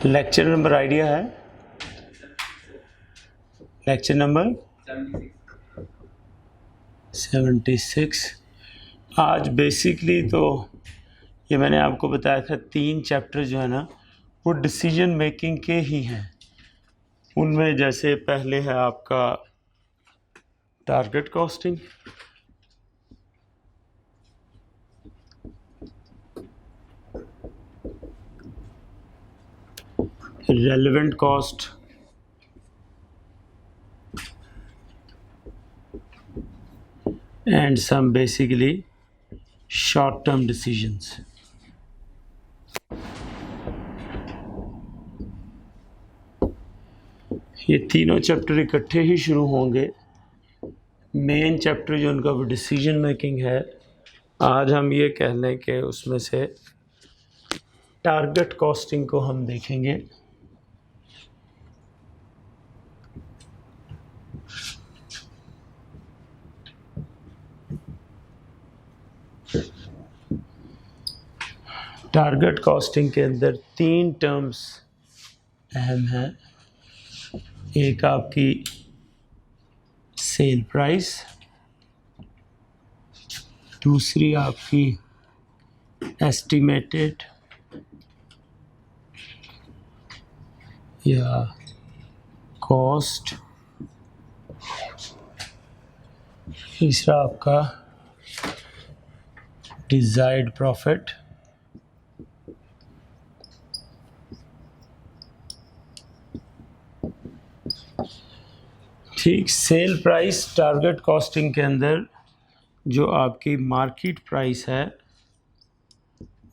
Lecture number idea है, lecture number 76। आज basically तो ये मैंने आपको बताया था 3 चैप्टर जो है ना वो डिसीजन मेकिंग के ही हैं। उनमें जैसे पहले है आपका target costing, relevant cost, and some basically short term decisions. ये तीनों चैप्टर इकट्ठे ही शुरू होंगे। मेन चैप्टर जो उनका वो डिसीजन मेकिंग है। आज हम ये कह लें कि उसमें से टारगेट कॉस्टिंग को हम देखेंगे। टारगेट कॉस्टिंग के अंदर 3 टर्म्स अहम हैं। एक आपकी सेल प्राइस, दूसरी आपकी एस्टिमेटेड या कॉस्ट, तीसरा आपका डिजायर्ड प्रॉफिट। ठीक, सेल प्राइस टारगेट कॉस्टिंग के अंदर जो आपकी मार्केट प्राइस है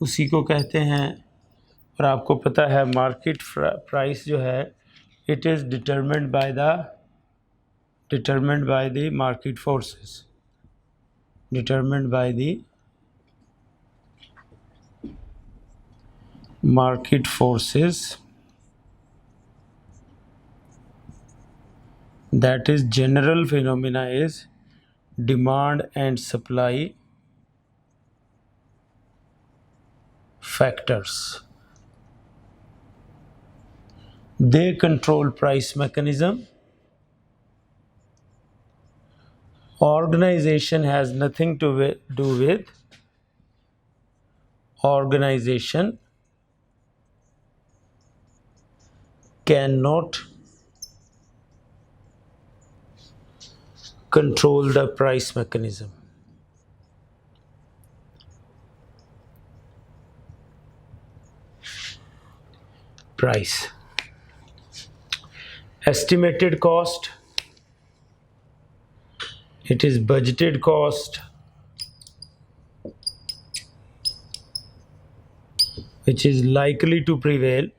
उसी को कहते हैं। और आपको पता है मार्केट प्राइस जो है it is determined by the market forces, determined by the market forces, that is general phenomena is demand and supply factors. They control price mechanism. Organization has nothing to do with. Organization cannot control the price mechanism. Price. Estimated cost, it is budgeted cost which is likely to prevail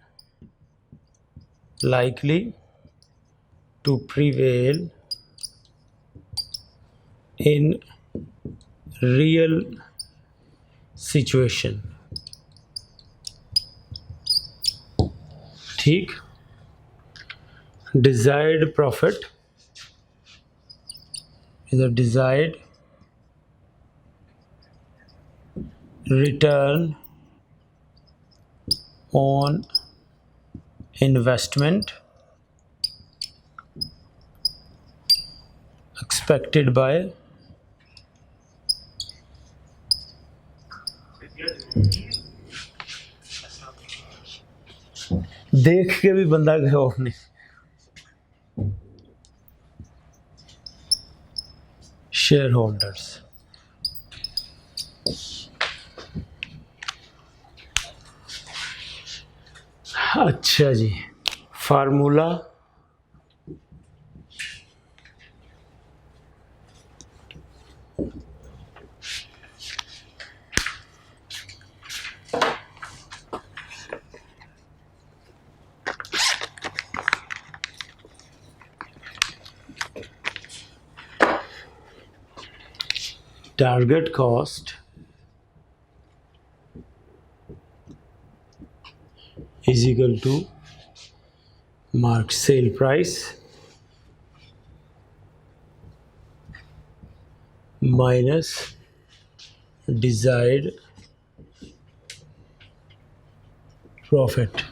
in real situation. ठीक, desired profit is a desired return on investment expected by देख के भी बंदा गया आपने share holders. अच्छा जी, formula target cost is equal to mark sale price minus desired profit.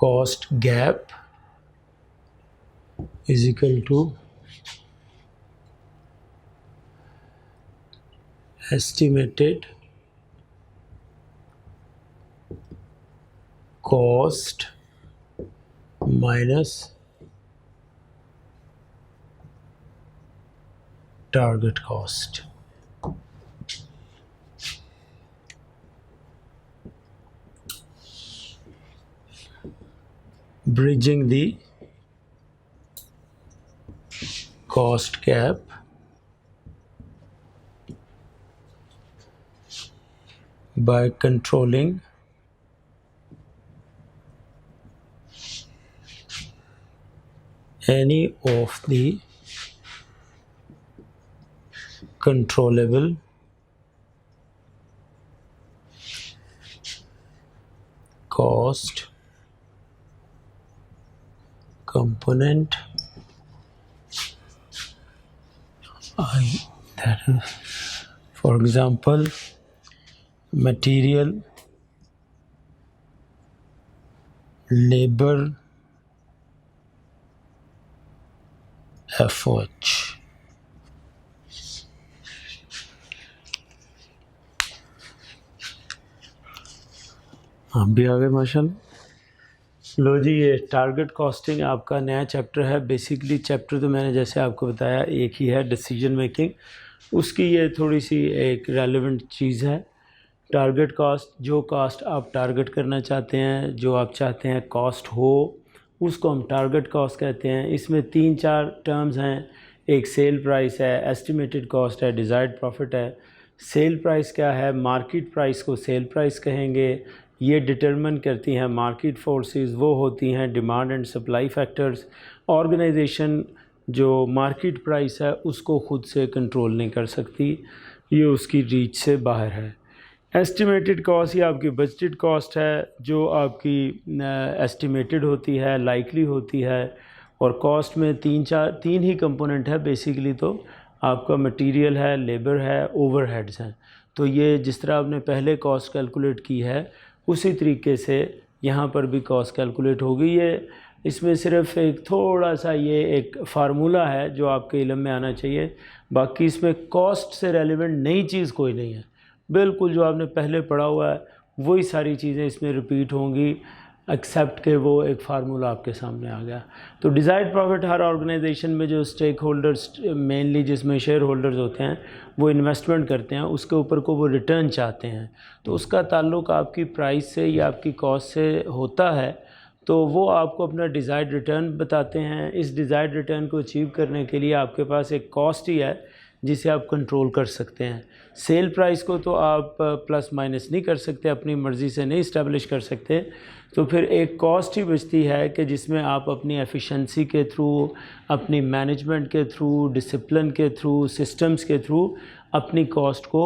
cost gap is equal to estimated cost minus target cost. Bridging the cost gap by controlling any of the controllable cost component for example material, labor, FOH. आप भी आ गए माशाल्लाह। लो जी, ये target costing आपका नया chapter है। Basically chapter तो मैंने जैसे आपको बताया एक ही है, डिसीजन मेकिंग। उसकी ये थोड़ी सी एक रेलेवेंट चीज़ है। टारगेट कॉस्ट, जो कॉस्ट आप टारगेट करना चाहते हैं, जो आप चाहते हैं कॉस्ट हो, उसको हम टारगेट कॉस्ट कहते हैं। इसमें 3-4 टर्म्स हैं। एक सेल प्राइस है, एस्टिमेटेड कॉस्ट है, डिज़ायर्ड प्रॉफिट है। सेल प्राइस क्या है? मार्केट प्राइस को सेल प्राइस कहेंगे। ये डिटरमिन करती हैं मार्केट फोर्सेस, वो होती हैं demand and supply factors. Organization जो मार्केट प्राइस है उसको ख़ुद से कंट्रोल नहीं कर सकती, ये उसकी रीच से बाहर है। एस्टिमेटेड कॉस्ट ये आपकी बजटेड कॉस्ट है, जो आपकी एस्टिमेटेड होती है, लाइकली होती है। और कॉस्ट में 3 ही कंपोनेंट है बेसिकली। तो आपका मटेरियल है, लेबर है, ओवरहेड्स हैं। तो ये जिस तरह आपने पहले कॉस्ट कैलकुलेट की है उसी तरीके से यहाँ पर भी कॉस्ट कैलकुलेट होगी। ये इसमें सिर्फ एक थोड़ा सा ये एक फार्मूला है जो आपके इल्म में आना चाहिए। बाकी इसमें कॉस्ट से रेलिवेंट नई चीज़ कोई नहीं है। बिल्कुल जो आपने पहले पढ़ा हुआ है वही सारी चीज़ें इसमें रिपीट होंगी, एक्सेप्ट के वो एक फार्मूला आपके सामने आ गया। तो डिज़ायर्ड प्रॉफिट हर ऑर्गेनाइजेशन में जो स्टेक होल्डर्स, मेनली जिसमें शेयर होल्डर्स होते हैं, वो इन्वेस्टमेंट करते हैं, उसके ऊपर को वो रिटर्न चाहते हैं। तो उसका ताल्लुक आपकी प्राइस से या आपकी कॉस्ट से होता है। तो वो आपको अपना डिज़ायर्ड रिटर्न बताते हैं। इस डिज़ायर्ड रिटर्न को अचीव करने के लिए आपके पास एक कॉस्ट ही है जिसे आप कंट्रोल कर सकते हैं। सेल प्राइस को तो आप प्लस माइनस नहीं कर सकते, अपनी मर्ज़ी से नहीं इस्टेब्लिश कर सकते। तो फिर एक कॉस्ट ही बचती है कि जिसमें आप अपनी एफिशिएंसी के थ्रू, अपनी मैनेजमेंट के थ्रू, डिसिप्लिन के थ्रू, सिस्टम्स के थ्रू अपनी कॉस्ट को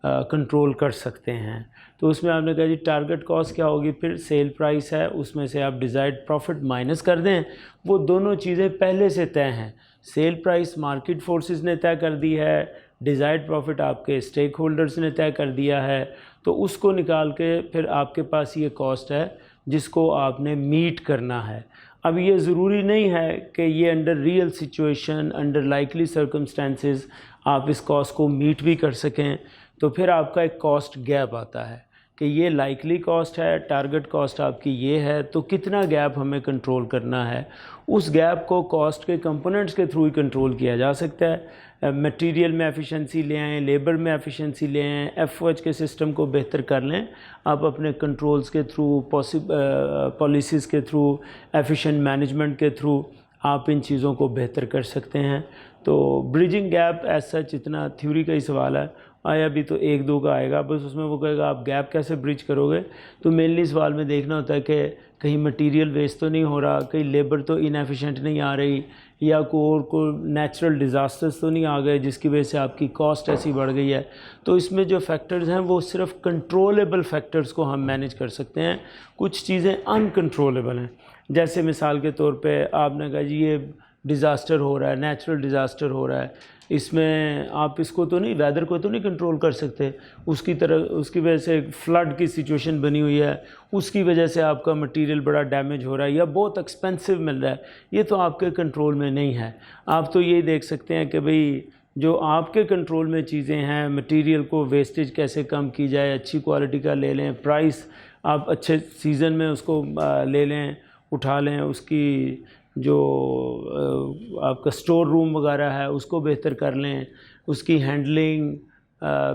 कंट्रोल कर सकते हैं। तो उसमें आपने कहा जी टारगेट कॉस्ट क्या होगी? फिर सेल प्राइस है, उसमें से आप डिज़ायर्ड प्रॉफिट माइनस कर दें। वो दोनों चीज़ें पहले से तय हैं। सेल प्राइस मार्केट फोर्सेस ने तय कर दी है, डिज़ायर्ड प्रॉफिट आपके स्टेक होल्डर्स ने तय कर दिया है। तो उसको निकाल के फिर आपके पास ये कॉस्ट है जिसको आपने मीट करना है। अब ये ज़रूरी नहीं है कि ये under real situation, under likely circumstances आप इस कॉस्ट को मीट भी कर सकें। तो फिर आपका एक कॉस्ट गैप आता है कि ये लाइकली कॉस्ट है, टारगेट कॉस्ट आपकी ये है, तो कितना गैप हमें कंट्रोल करना है। उस गैप को कॉस्ट के कंपोनेंट्स के थ्रू ही कंट्रोल किया जा सकता है। मटेरियल में एफिशिएंसी ले आएँ, लेबर में एफिशिएंसी ले आएँ, एफओएच के सिस्टम को बेहतर कर लें। आप अपने कंट्रोल्स के थ्रू, पॉलिसीज़ के थ्रू, एफिशिएंट मैनेजमेंट के थ्रू आप इन चीज़ों को बेहतर कर सकते हैं। तो ब्रिजिंग गैप एज सच इतना थ्योरी का ही सवाल है, आया भी तो 1-2 का आएगा बस। उसमें वो कहेगा आप गैप कैसे ब्रिज करोगे। तो मेनली सवाल में देखना होता है कि कहीं मटेरियल वेस्ट तो नहीं हो रहा, कहीं लेबर तो इनएफिशिएंट नहीं आ रही, या कोई नेचुरल डिज़ास्टर्स तो नहीं आ गए जिसकी वजह से आपकी कॉस्ट ऐसी बढ़ गई है। तो इसमें जो फैक्टर्स हैं वो सिर्फ कंट्रोलेबल फैक्टर्स को हम मैनेज कर सकते हैं। कुछ चीज़ें अनकंट्रोलेबल हैं। जैसे मिसाल के तौर पे आपने कहा जी ये डिज़ास्टर हो रहा है, नेचुरल डिज़ास्टर हो रहा है, इसमें आप इसको तो नहीं, वेदर को तो नहीं कंट्रोल कर सकते, उसकी तरह उसकी वजह से फ्लड की सिचुएशन बनी हुई है, उसकी वजह से आपका मटेरियल बड़ा डैमेज हो रहा है या बहुत एक्सपेंसिव मिल रहा है, ये तो आपके कंट्रोल में नहीं है। आप तो ये देख सकते हैं कि भाई जो आपके कंट्रोल में चीज़ें हैं, मटेरियल को वेस्टेज कैसे कम की जाए, अच्छी क्वालिटी का ले लें, प्राइस आप अच्छे सीज़न में उसको ले लें, उठा लें, उसकी जो आपका स्टोर रूम वगैरह है उसको बेहतर कर लें, उसकी हैंडलिंग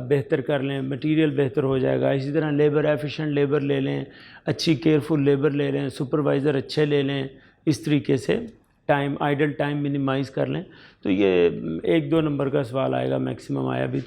बेहतर कर लें, मटेरियल बेहतर हो जाएगा। इसी तरह लेबर, एफिशिएंट लेबर ले लें, अच्छी केयरफुल लेबर ले लें, सुपरवाइज़र अच्छे ले लें, इस तरीके से टाइम, आइडल टाइम मिनिमाइज़ कर लें। तो ये 1-2 नंबर का सवाल आएगा, मैक्सिमम आया भी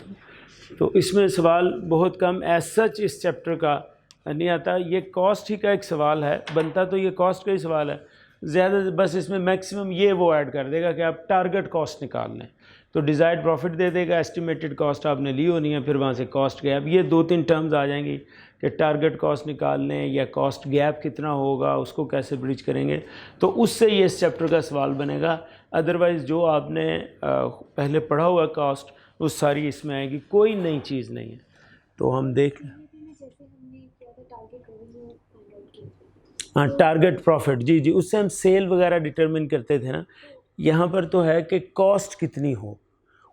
तो इसमें सवाल बहुत कम एज सच इस चैप्टर का नहीं आता। ये कॉस्ट ही का एक सवाल है, बनता तो ये कॉस्ट का ही सवाल है ज़्यादा, बस इसमें मैक्सिमम ये वो ऐड कर देगा कि आप टारगेट कॉस्ट निकाल लें, तो डिज़ायर्ड प्रॉफिट दे देगा, एस्टिमेटेड कॉस्ट आपने ली होनी है, फिर वहाँ से कॉस्ट गैप, ये 2-3 टर्म्स आ जाएंगी कि टारगेट कॉस्ट निकाल लें या कॉस्ट गैप कितना होगा, उसको कैसे ब्रिज करेंगे, तो उससे ये इस चैप्टर का सवाल बनेगा। अदरवाइज़ जो आपने पहले पढ़ा हुआ कॉस्ट वो सारी इसमें आएगी, कोई नई चीज़ नहीं है। तो हम देख लें, हाँ टारगेट प्रॉफिट, जी जी, उससे हम सेल वगैरह डिटरमिन करते थे ना। यहाँ पर तो है कि कॉस्ट कितनी हो,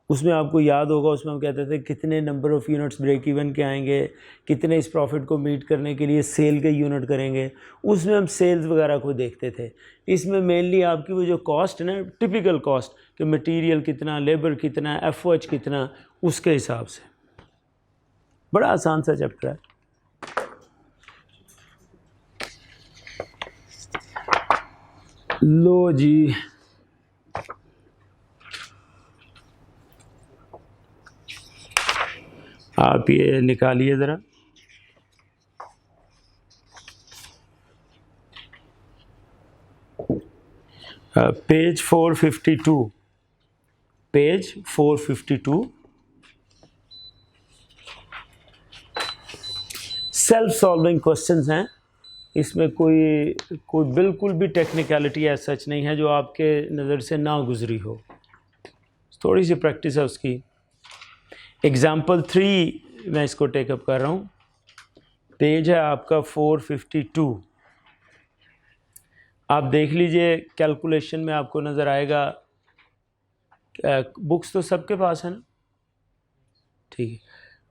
उसमें आपको याद होगा, उसमें हम कहते थे कितने number of units break even के आएंगे, कितने इस प्रॉफिट को मीट करने के लिए सेल के यूनिट करेंगे, उसमें हम सेल्स वगैरह को देखते थे। इसमें मेनली आपकी वो जो कॉस्ट है ना, टिपिकल कॉस्ट कि मटेरियल कितना, लेबर कितना, एफओएच कितना, उसके हिसाब से। बड़ा आसान सा चैप्टर है। लो जी, आप ये निकालिए ज़रा, page 452, page 452, self solving questions हैं। इसमें कोई बिल्कुल भी टेक्निकलिटी ऐसा सच नहीं है जो आपके नज़र से ना गुजरी हो, थोड़ी सी प्रैक्टिस है उसकी। एग्ज़ाम्पल 3 मैं इसको टेकअप कर रहा हूँ, पेज है आपका 452। आप देख लीजिए, कैलकुलेशन में आपको नज़र आएगा, बुक्स तो सबके पास है ना, ठीक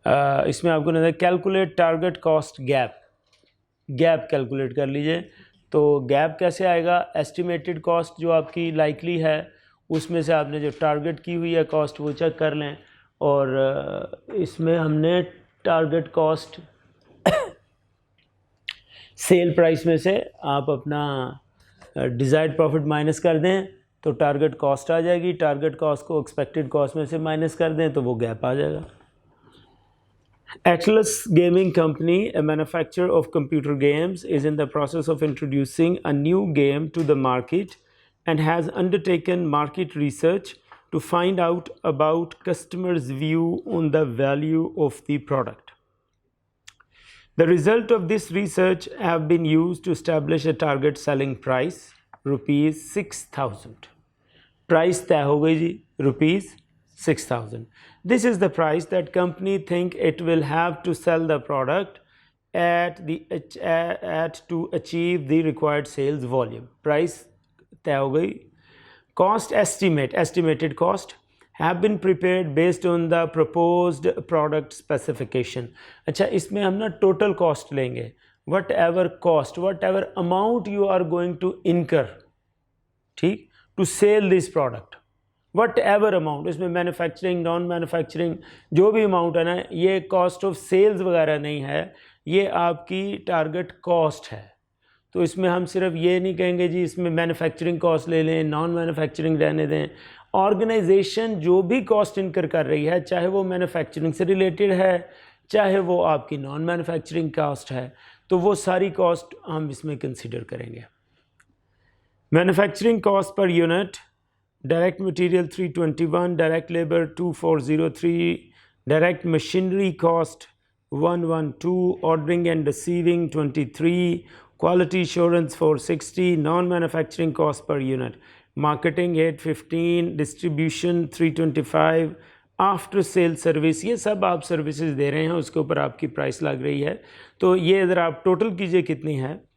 है। इसमें आपको नज़र calculate target cost gap, gap calculate कर लीजिए। तो गैप कैसे आएगा, एस्टिमेटेड कॉस्ट जो आपकी लाइकली है उसमें से आपने जो टारगेट की हुई है कॉस्ट वो चेक कर लें, और इसमें हमने टारगेट कॉस्ट सेल प्राइस में से आप अपना डिज़ायर्ड प्रॉफिट माइनस कर दें तो टारगेट कॉस्ट आ जाएगी, टारगेट कॉस्ट को एक्सपेक्टेड कॉस्ट में से माइनस कर दें तो वो गैप आ जाएगा। Atlas Gaming Company, a manufacturer of computer games, is in the process of introducing a new game to the market and has undertaken market research to find out about customers' view on the value of the product. The result of this research have been used to establish a target selling price, ₹6,000. Price तय हो गई जी, ₹6,000. This is the price that company think it will have to sell the product at to achieve the required sales volume. Price तय हो गई. Cost estimate, estimated cost have been prepared based on the proposed product specification. अच्छा, इसमें हम ना total cost लेंगे, whatever cost, whatever amount you are going to incur, ठीक, to sell this product, what ever amount, इसमें manufacturing, non manufacturing जो भी amount है ना, ये कॉस्ट ऑफ सेल्स वगैरह नहीं है, ये आपकी टारगेट कॉस्ट है। तो इसमें हम सिर्फ ये नहीं कहेंगे जी इसमें मैन्युफैक्चरिंग कॉस्ट ले लें, नॉन मैन्युफैक्चरिंग रहने दें। ऑर्गेनाइजेशन जो भी कॉस्ट इनकर कर रही है, चाहे वो मैन्युफैक्चरिंग से रिलेटेड है, चाहे वो आपकी नॉन मैन्युफैक्चरिंग कॉस्ट है, तो वो सारी कॉस्ट हम इसमें कंसिडर करेंगे। Manufacturing cost per unit, direct material 321, direct labor 2403, direct machinery cost 112, ordering and receiving 23, quality assurance 460, non-manufacturing cost per unit. Marketing 815, distribution 325, after sale service, ये सब आप सर्विसेज दे रहे हैं, उसके ऊपर आपकी प्राइस लग रही है। तो ये अगर आप टोटल कीजिए कितनी है।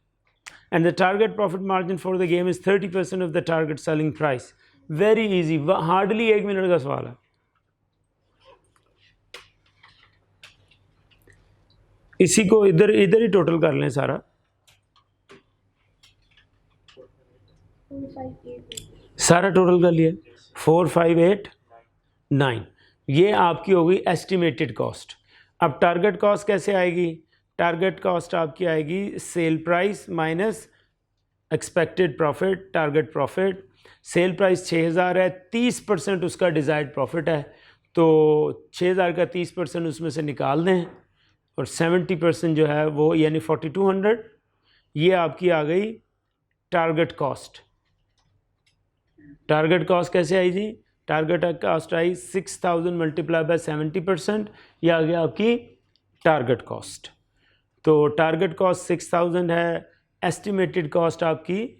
And the target profit margin for the game is 30% of the target selling price. Very easy, hardly 1 minute का सवाल है। इसी को इधर ही टोटल कर लें सारा। सारा टोटल कर लिया 4589, ये आपकी होगी एस्टिमेटेड कॉस्ट। अब टारगेट कॉस्ट कैसे आएगी? टारगेट कॉस्ट आपकी आएगी sale price minus expected profit, target profit. Sale price 6000 है, 30% उसका डिज़ायर्ड प्रॉफिट है, तो 6000 का 30% उसमें से निकाल दें और 70% जो है वो यानी 4200, ये आपकी आ गई टारगेट कॉस्ट। टारगेट कॉस्ट कैसे आई जी? टारगेट कॉस्ट आई 6000 मल्टीप्लाई बाय 70%, ये आ गया आपकी टारगेट कॉस्ट। तो टारगेट कॉस्ट 6000 है, एस्टिमेटेड कॉस्ट आपकी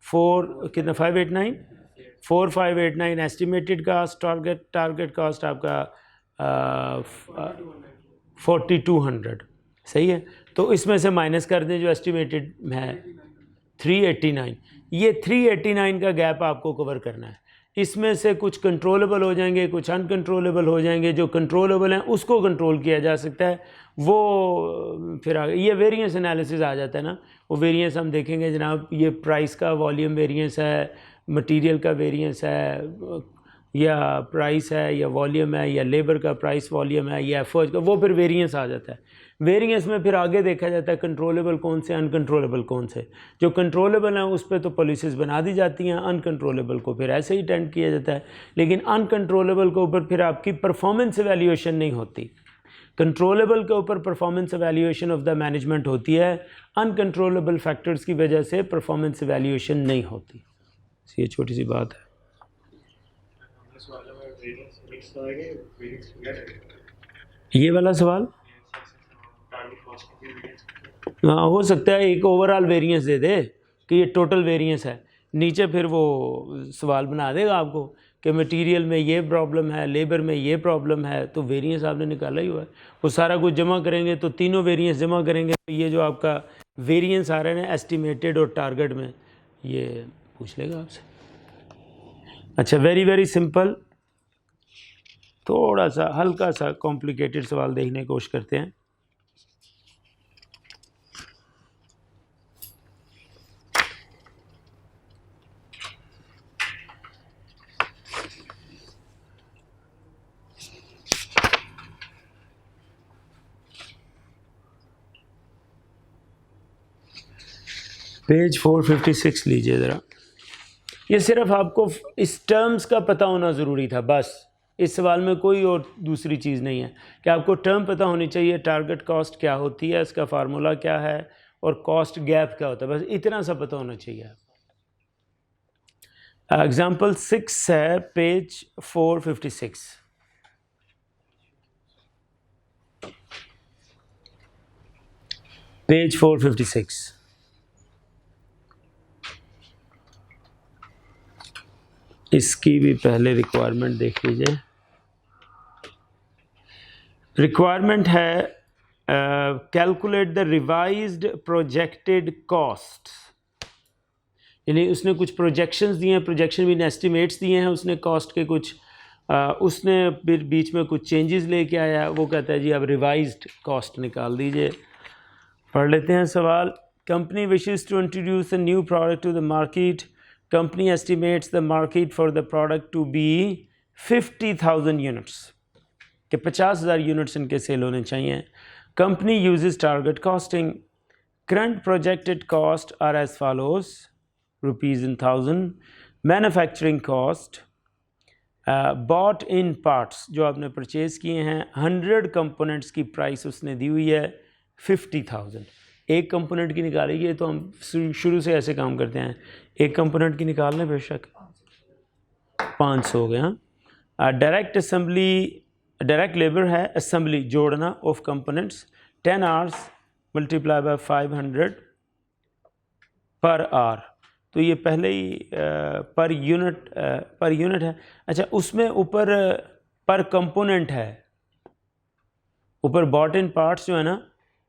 4589 एस्टिमेटेड कॉस्ट, टारगेट कॉस्ट आपका 4200, सही है। तो इसमें से माइनस कर दें जो एस्टिमेटेड है 389, ये 389 का गैप आपको कवर करना है। इसमें से कुछ कंट्रोलेबल हो जाएंगे, कुछ अनकंट्रोलेबल हो जाएंगे। जो कंट्रोलेबल हैं उसको कंट्रोल किया जा सकता है, वो फिर आगे ये वेरिएंस एनालिसिस आ जाता है ना। वो वेरिएंस हम देखेंगे जनाब, ये प्राइस का वॉल्यूम वेरिएंस है, मटेरियल का वेरिएंस है, या प्राइस है, या वॉल्यूम है, या लेबर का प्राइस वॉल्यूम है, या एफर्ट का, वो फिर वेरिएंस आ जाता है। वेरिएंस में फिर आगे देखा जाता है कंट्रोलेबल कौन से, अनकंट्रोलेबल कौन से। जो कंट्रोलेबल हैं उस पर तो पॉलिसीज़ बना दी जाती हैं, अनकंट्रोलेबल को फिर ऐसे ही टेंड किया जाता है। लेकिन अनकंट्रोलेबल के ऊपर फिर आपकी परफॉर्मेंस एवेल्यूएशन नहीं होती। कंट्रोलेबल के ऊपर performance evaluation of the management होती है, अनकंट्रोलेबल फैक्टर्स की वजह से परफॉर्मेंस एवेल्यूएशन नहीं होती। ये छोटी सी बात है। ये वाला सवाल हाँ हो सकता है एक ओवरऑल वेरिएंस दे दे कि ये टोटल वेरिएंस है, नीचे फिर वो सवाल बना देगा आपको कि मटेरियल में ये प्रॉब्लम है, लेबर में ये प्रॉब्लम है, तो वेरिएंस आपने निकाला ही हुआ है। वो सारा कुछ जमा करेंगे तो तीनों वेरिएंस जमा करेंगे तो ये जो आपका वेरिएंस आ रहे हैं एस्टिमेटेड और टारगेट में, ये पूछ लेगा आपसे। अच्छा, वेरी वेरी सिंपल। थोड़ा सा हल्का सा कॉम्प्लिकेटेड सवाल देखने की कोशिश करते हैं। पेज 456 लीजिए ज़रा। ये सिर्फ आपको इस टर्म्स का पता होना ज़रूरी था, बस इस सवाल में कोई और दूसरी चीज़ नहीं है कि आपको टर्म पता होनी चाहिए, टारगेट कॉस्ट क्या होती है, इसका फार्मूला क्या है, और कॉस्ट गैप क्या होता है, बस इतना सा पता होना चाहिए। एग्जाम्पल 6 है पेज 456। पेज 456 इसकी भी पहले रिक्वायरमेंट देख लीजिए। रिक्वायरमेंट है calculate the revised projected cost, यानी उसने कुछ प्रोजेक्शंस दिए हैं, प्रोजेक्शन भी एस्टिमेट्स दिए हैं उसने कॉस्ट के कुछ, उसने फिर बीच में कुछ चेंजेस लेके आया, वो कहता है जी अब रिवाइज्ड कॉस्ट निकाल दीजिए। पढ़ लेते हैं सवाल। Company wishes to introduce a new product to the market, company estimates the market for the product to be 50,000 units, कि 50,000 यूनिट्स इनके सेल होने चाहिए। Company uses target costing, current projected cost are as follows rupees in 1000, manufacturing cost bought in parts जो आपने purchase किए हैं 100 components की price उसने दी हुई है 50,000। एक कंपोनेंट की निकालेंगे तो हम शुरू से ऐसे काम करते हैं, एक कंपोनेंट की निकाल लें, बेशक 500 हो गया। डायरेक्ट असेंबली, डायरेक्ट लेबर है असेंबली जोड़ना of components 10 hours multiply by 500 per hour, तो ये पहले ही पर यूनिट है। अच्छा, उसमें ऊपर पर कंपोनेंट है, ऊपर बॉट इन पार्ट्स जो है ना,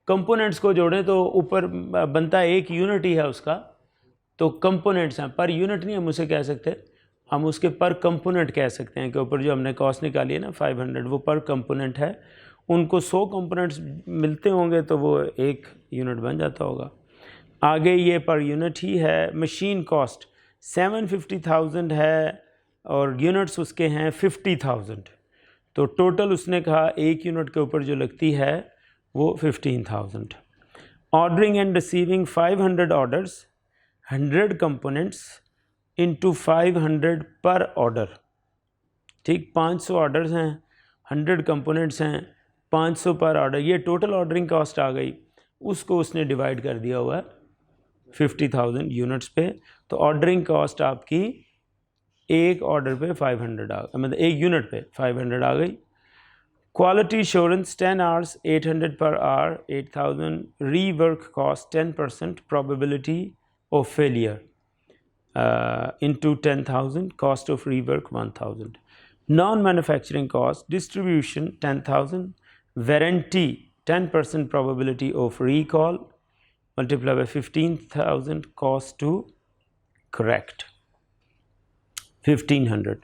कंपोनेंट्स को जोड़ें तो ऊपर बनता है एक यूनिट ही है उसका, तो कंपोनेंट्स हैं, पर यूनिट नहीं हम उसे कह सकते, हम उसके पर कंपोनेंट कह सकते हैं कि ऊपर जो हमने कॉस्ट निकाली है ना 500, वो पर कंपोनेंट है। उनको 100 कंपोनेंट्स मिलते होंगे तो वो एक यूनिट बन जाता होगा। आगे ये पर यूनिट ही है। मशीन कॉस्ट 750,000 है और यूनिट्स उसके हैं 50,000, तो टोटल उसने कहा एक यूनिट के ऊपर जो लगती है वो 15,000। Ordering and receiving 500 orders, 100 components into 500 पर ऑर्डर। ठीक, 500 ऑर्डर्स हैं, 100 कंपोनेंट्स हैं, 500 पर ऑर्डर, ये टोटल ऑर्डरिंग कॉस्ट आ गई। उसको उसने डिवाइड कर दिया हुआ है 50,000 यूनिट्स पे, तो ऑर्डरिंग कॉस्ट आपकी एक ऑर्डर पे 500 आ गई, मतलब एक यूनिट पे 500 आ गई। Quality assurance 10 hours 800 per hour 8,000। Rework cost 10% probability of failure into 10,000, cost of rework 1,000. Non-manufacturing cost, distribution 10,000, warranty 10% probability of recall, multiply by 15,000, cost to correct 1,500.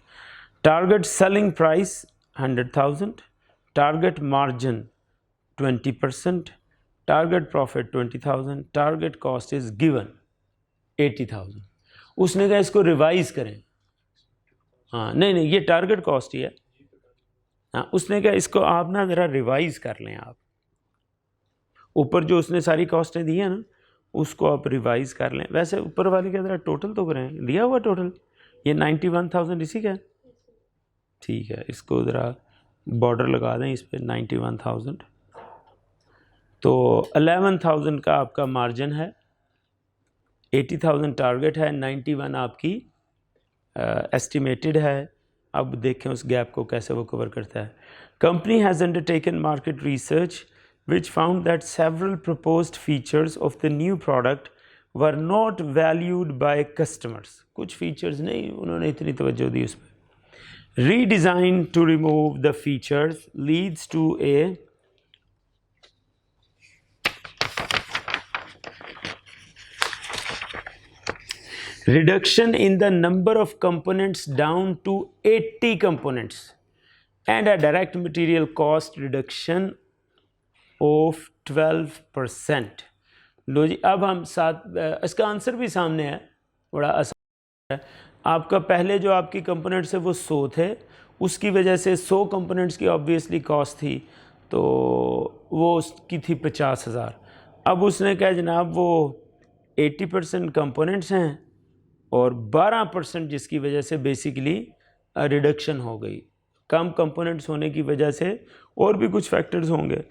Target selling price 100,000, target margin 20%, target profit 20,000, target cost is given 80,000. उसने कहा इसको revise करें, हाँ नहीं ये target cost ही है, हाँ उसने कहा इसको आप ना ज़रा रिवाइज कर लें, आप ऊपर जो उसने सारी कॉस्टें दी हैं ना उसको आप रिवाइज कर लें। वैसे ऊपर वाले का ज़रा टोटल तो करें, दिया हुआ टोटल ये 91,000 इसी का है, ठीक है, इसको ज़रा बॉर्डर लगा दें इस पर 91,000, तो 11,000 का आपका मार्जिन है, 80,000 टारगेट है, 91 आपकी एस्टिमेटेड है। अब देखें उस गैप को कैसे वो कवर करता है। Company has undertaken market research which found that several proposed features of the new product were not valued by customers. कुछ फीचर्स नहीं उन्होंने इतनी तवज्जो दी उस पर। Redesign to remove the features leads to a reduction in the number of components down to 80 components and a direct material cost reduction of 12%। लो जी, अब हम साथ इसका आंसर भी सामने है, बड़ा आसान है। आपका पहले जो आपकी कंपोनेंट्स है वो 100 थे, उसकी वजह से 100 कंपोनेंट्स की ऑब्वियसली कॉस्ट थी, तो वो उसकी थी 50,000। अब उसने कहा जनाब वो 80% कंपोनेंट्स हैं और 12% जिसकी वजह से बेसिकली रिडक्शन हो गई, कम कंपोनेंट्स होने की वजह से, और भी कुछ फैक्टर्स होंगे,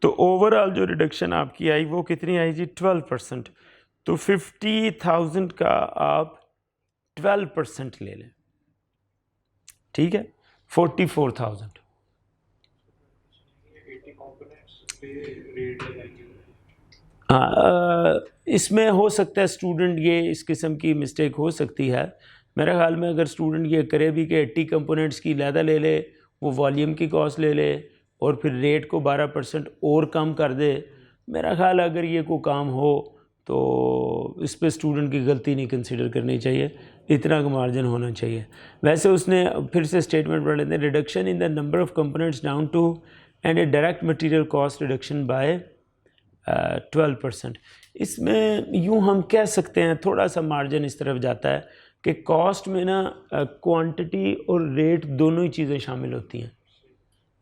तो ओवरऑल जो रिडक्शन आपकी आई वो कितनी आई जी 12%। तो 50,000 का आप 12% ले लें, ठीक है, 44,000। हाँ, इसमें हो सकता है स्टूडेंट ये इस किस्म की मिस्टेक हो सकती है। मेरे ख्याल में अगर स्टूडेंट ये करे भी कि 80 कंपोनेंट्स की लहदा ले ले, वो वॉल्यूम की कॉस्ट ले ले और फिर रेट को 12% और कम कर दे, मेरा ख्याल अगर ये कोई काम हो तो इस पे स्टूडेंट की गलती नहीं कंसीडर करनी चाहिए, इतना का मार्जिन होना चाहिए। वैसे उसने फिर से स्टेटमेंट पढ़ लेते हैं, reduction in the number of components down to and a direct material cost reduction by 12%। इसमें यूँ हम कह सकते हैं थोड़ा सा मार्जिन इस तरफ जाता है कि कॉस्ट में ना क्वांटिटी और रेट दोनों ही चीज़ें शामिल होती हैं।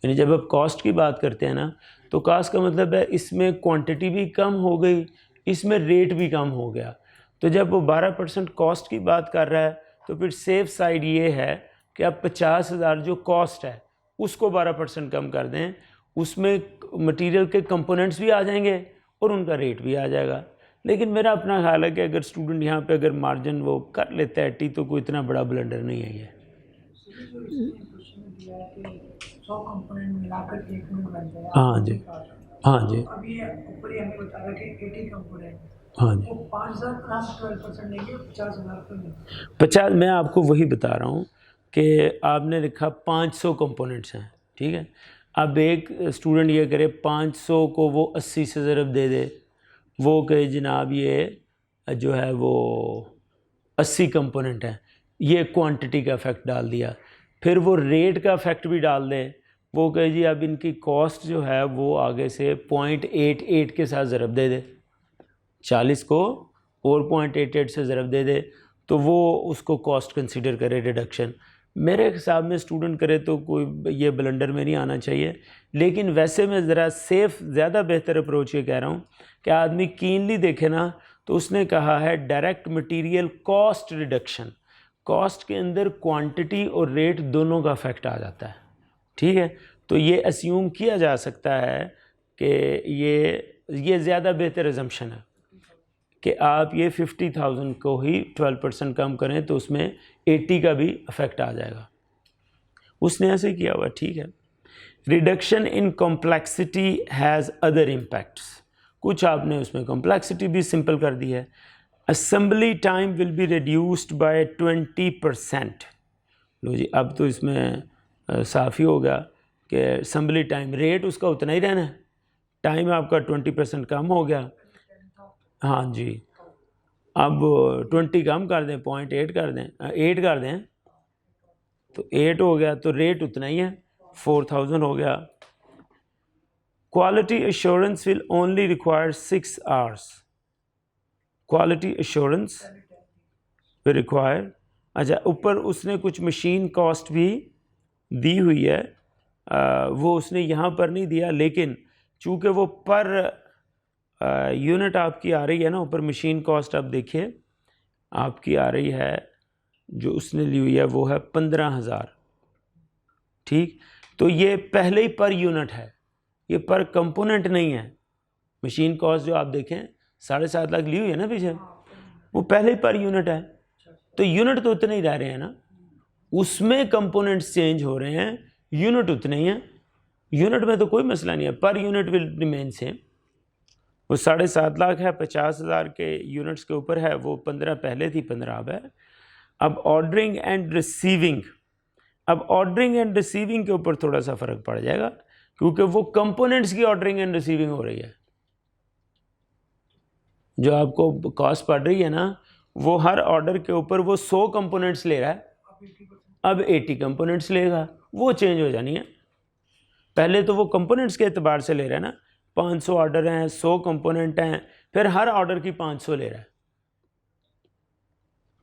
यानी जब आप कॉस्ट की बात करते हैं ना, तो कॉस्ट का मतलब है इसमें क्वांटिटी भी कम हो गई, इसमें रेट भी कम हो गया। तो जब वो 12% कॉस्ट की बात कर रहा है तो फिर सेफ साइड ये है कि आप 50,000 जो कॉस्ट है उसको 12% कम कर दें, उसमें मटेरियल के कंपोनेंट्स भी आ जाएंगे और उनका रेट भी आ जाएगा। लेकिन मेरा अपना ख्याल है कि अगर स्टूडेंट यहाँ पे अगर मार्जिन वो कर लेता है टी, तो कोई इतना बड़ा ब्लंडर नहीं है ये। 100 कंपोनेंट मिलाकर एक यूनिट बनता है। हाँ जी, हाँ जी, अब ये ऊपर ही हमें बता रहा है कि 80 कंपोनेंट, हाँ जी, वो 5,000 पर हम 12% लेंगे, 50,000 पर लेंगे। 50, मैं आपको वही बता रहा हूँ कि आपने लिखा 500 कंपोनेंट्स हैं, ठीक है। अब एक स्टूडेंट ये करे 500 को वो 80 से ज़रब दे दे, वो कहे जनाब ये जो है वो 80 कंपोनेंट हैं, ये क्वांटिटी का इफ़ेक्ट डाल दिया। फिर वो रेट का इफ़ेक्ट भी डाल दे, वो कहे जी अब इनकी कॉस्ट जो है वो आगे से 0.88 के साथ ज़रब दे दे, 40 को और 0.88 से ज़रब दे दे, तो वो उसको कॉस्ट कंसीडर करे रिडक्शन। मेरे हिसाब में स्टूडेंट करे तो कोई ये ब्लंडर में नहीं आना चाहिए, लेकिन वैसे मैं ज़रा सेफ़ ज़्यादा बेहतर अप्रोच ये कह रहा हूँ कि आदमी कीनली देखे ना, तो उसने कहा है direct material cost reduction, cost के अंदर क्वांटिटी और रेट दोनों का इफेक्ट आ जाता है, ठीक है। तो ये अस्यूम किया जा सकता है कि ये ज़्यादा बेहतर अजम्पशन है कि आप ये 50,000 को ही 12% कम करें तो उसमें 80 का भी इफेक्ट आ जाएगा। उसने ऐसे किया हुआ, ठीक है। Reduction in complexity has other impacts, कुछ आपने उसमें कॉम्प्लेक्सिटी भी सिंपल कर दी है। Assembly time will be reduced by 20%। लो जी, अब तो इसमें साफ़ ही हो गया कि असेंबली टाइम रेट उसका उतना ही रहना है, टाइम आपका 20% कम हो गया। हाँ जी, अब 20 कम कर दें, 0.8 कर दें, 8 कर दें, तो 8 हो गया, तो रेट उतना ही है, 4,000 हो गया। Quality assurance will only require 6 hours, quality assurance will require. अच्छा, ऊपर उसने कुछ मशीन कॉस्ट भी दी हुई है, वो उसने यहाँ पर नहीं दिया, लेकिन चूँकि वो पर यूनिट आपकी आ रही है ना, ऊपर मशीन कॉस्ट आप देखिए आपकी आ रही है, जो उसने ली हुई है वो है 15,000, ठीक। तो ये पहले ही पर यूनिट है, ये पर कंपोनेंट नहीं है। मशीन कॉस्ट जो आप देखें 7.5 लाख ली हुई है ना पीछे, वो पहले ही पर यूनिट है, तो यूनिट तो उतने ही रह रहे हैं ना, उसमें कंपोनेंट्स चेंज हो रहे हैं, यूनिट उतने ही हैं, यूनिट में तो कोई मसला नहीं है, per unit will remain same. वो 7.5 लाख है, 50,000 के यूनिट्स के ऊपर है, वो 15 पहले थी, 15 अब है। अब ऑर्डरिंग एंड रिसीविंग, अब ऑर्डरिंग एंड रिसीविंग के ऊपर थोड़ा सा फ़र्क पड़ जाएगा, क्योंकि वो कंपोनेंट्स की ऑर्डरिंग एंड रिसीविंग हो रही है। जो आपको कॉस्ट पड़ रही है ना, वो हर ऑर्डर के ऊपर वो 100 कंपोनेंट्स ले रहा है, अब 80 कंपोनेंट्स लेगा, वो चेंज हो जानी है। पहले तो वो कंपोनेंट्स के एतबार से ले रहा है ना, 500 ऑर्डर हैं, 100 कंपोनेंट हैं, फिर हर ऑर्डर की 500 ले रहा है,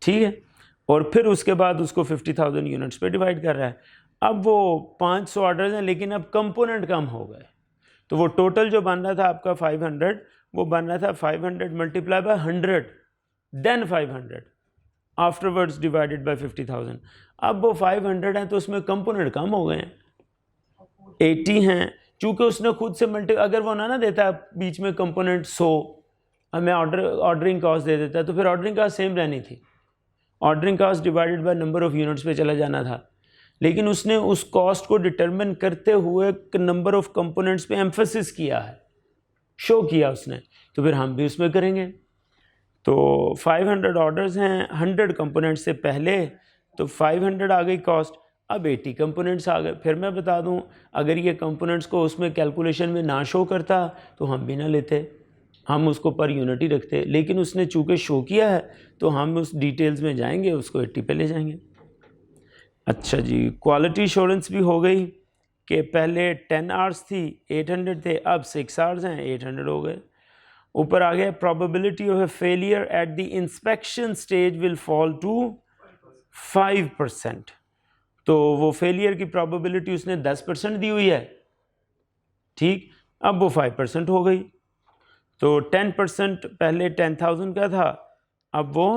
ठीक है। और फिर उसके बाद उसको 50,000 यूनिट्स पे डिवाइड कर रहा है। अब वो 500 ऑर्डर्स हैं, लेकिन अब कंपोनेंट कम हो गए, तो वो टोटल जो बन रहा था आपका 500, वो बन रहा था 500 multiply by 100 then 500 afterwards divided by 50,000। अब वो 500 हैं तो उसमें कंपोनेंट कम हो गए हैं, 80 हैं, चूँकि उसने खुद से अगर वो ना देता बीच में कंपोनेंट 100, हमें ऑर्डरिंग कॉस्ट दे देता, तो फिर ऑर्डरिंग कॉस्ट सेम रहनी थी, ordering cost divided by number of units पे चला जाना था। लेकिन उसने उस कॉस्ट को डिटरमिन करते हुए नंबर ऑफ़ कंपोनेंट्स पे एम्फेसिस किया है, शो किया उसने, तो फिर हम भी उसमें करेंगे। तो 500 ऑर्डर्स हैं 100 कंपोनेंट्स से पहले, तो 500 आ गई कॉस्ट, अब 80 कंपोनेंट्स आ गए। फिर मैं बता दूं, अगर ये कंपोनेंट्स को उसमें कैलकुलेशन में ना शो करता तो हम भी ना लेते, हम उसको पर यूनिट ही रखते, लेकिन उसने चूँकि शो किया है तो हम उस डिटेल्स में जाएंगे, उसको 80 पे ले जाएंगे। अच्छा जी, क्वालिटी एश्योरेंस भी हो गई कि पहले 10 आवर्स थी, 800 थे, अब 6 आवर्स हैं, 800 हो गए। ऊपर आ गया probability of a failure at the inspection stage will fall to 5%। तो वो फेलियर की प्रोबेबिलिटी उसने 10% दी हुई है, ठीक, अब वो 5% हो गई। तो 10% पहले 10,000 का था, अब वो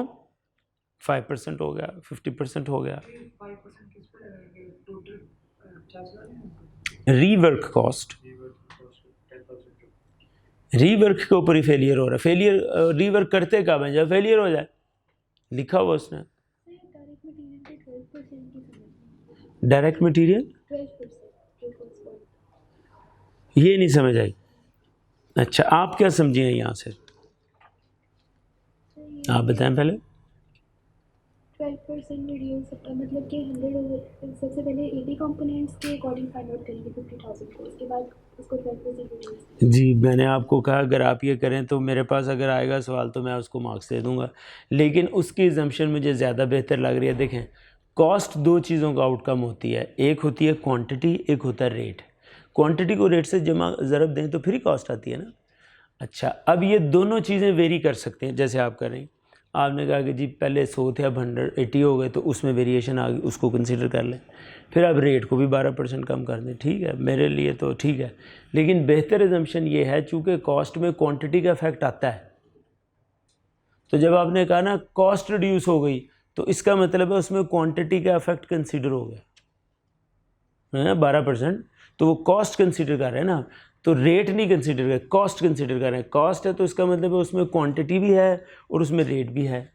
5% हो गया, 50% हो गया। 5% किस पे लगाएंगे? टोटल 50,000 रीवर्क कॉस्ट, रीवर्क के ऊपर ही फेलियर हो रहा है। फेलियर रीवर्क करते कब है? जब फेलियर हो जाए, लिखा हुआ उसने। डायरेक्ट मटेरियल ये नहीं समझ आई। अच्छा, आप क्या समझिए यहाँ से? आप बताएं पहले। 12% रिड्यूस मतलब कि 100 सबसे पहले 80 कंपोनेंट्स के अकॉर्डिंग फाइंड आउट करेंगे 50,000 को, उसके बाद उसको 12% रिड्यूस। जी मैंने आपको कहा अगर आप ये करें तो मेरे पास अगर आएगा सवाल तो मैं उसको मार्क्स दे दूंगा, लेकिन उसकी एजम्पशन मुझे ज़्यादा बेहतर लग रही है। देखें, कॉस्ट दो चीज़ों का आउटकम होती है, एक होती है क्वांटिटी, एक होता है रेट। क्वांटिटी को रेट से जमा ज़रब दें तो फिर ही कॉस्ट आती है ना। अच्छा, अब ये दोनों चीज़ें वेरी कर सकते हैं, जैसे आप करें, आपने कहा कि जी पहले 100 थे अब 180 हो गए, तो उसमें वेरिएशन आ गई, उसको कंसीडर कर लें। फिर आप रेट को भी 12% कम कर दें, ठीक है, मेरे लिए तो ठीक है। लेकिन बेहतर एजम्पशन ये है, चूँकि कॉस्ट में क्वांटिटी का इफेक्ट आता है, तो जब आपने कहा ना कॉस्ट रिड्यूस हो गई, तो इसका मतलब है उसमें क्वांटिटी का इफेक्ट कंसीडर हो गया है 12%, तो वो कॉस्ट कंसीडर कर रहे हैं ना, तो रेट नहीं कंसीडर कर, कॉस्ट कंसीडर कर रहे हैं। कॉस्ट है तो इसका मतलब है उसमें क्वांटिटी भी है और उसमें रेट भी है,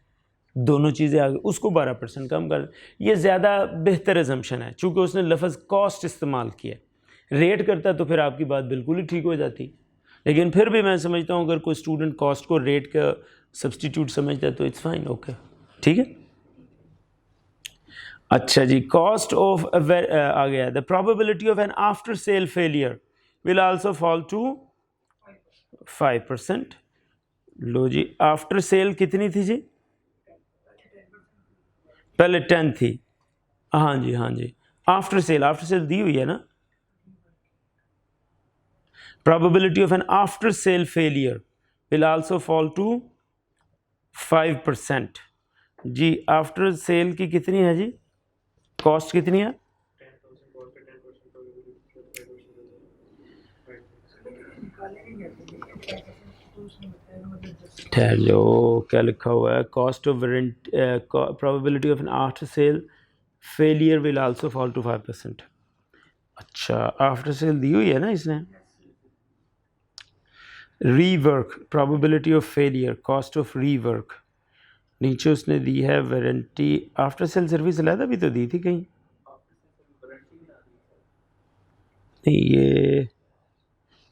दोनों चीज़ें आ गई, उसको 12% कम कर। ये ज़्यादा बेहतर एजम्पशन है, चूँकि उसने लफ्ज़ कॉस्ट इस्तेमाल किया। रेट करता तो फिर आपकी बात बिल्कुल ही ठीक हो जाती, लेकिन फिर भी मैं समझता हूँ अगर कोई स्टूडेंट कॉस्ट को रेट का सब्सटीट्यूट समझता है तो इट्स फाइन, ओके, ठीक है। अच्छा जी, कॉस्ट ऑफ आ गया, the probability of an after sale failure will also fall to 5%। लो जी, आफ्टर सेल कितनी थी जी? पहले 10 थी, हाँ जी हाँ जी। आफ्टर सेल दी हुई है ना। Probability of an after sale failure will also fall to 5%। जी आफ्टर सेल की कितनी है जी, कॉस्ट कितनी है? ठहर जाओ, क्या लिखा हुआ है? Cost of warranty, probability of an after sale failure will also fall to 5%। अच्छा, आफ्टर सेल दी हुई है ना इसने। Rework, probability of failure, cost of rework, नीचे उसने दी है वारंटी। आफ्टर सेल सर्विस अलहदा भी तो दी थी कहीं, नहीं ये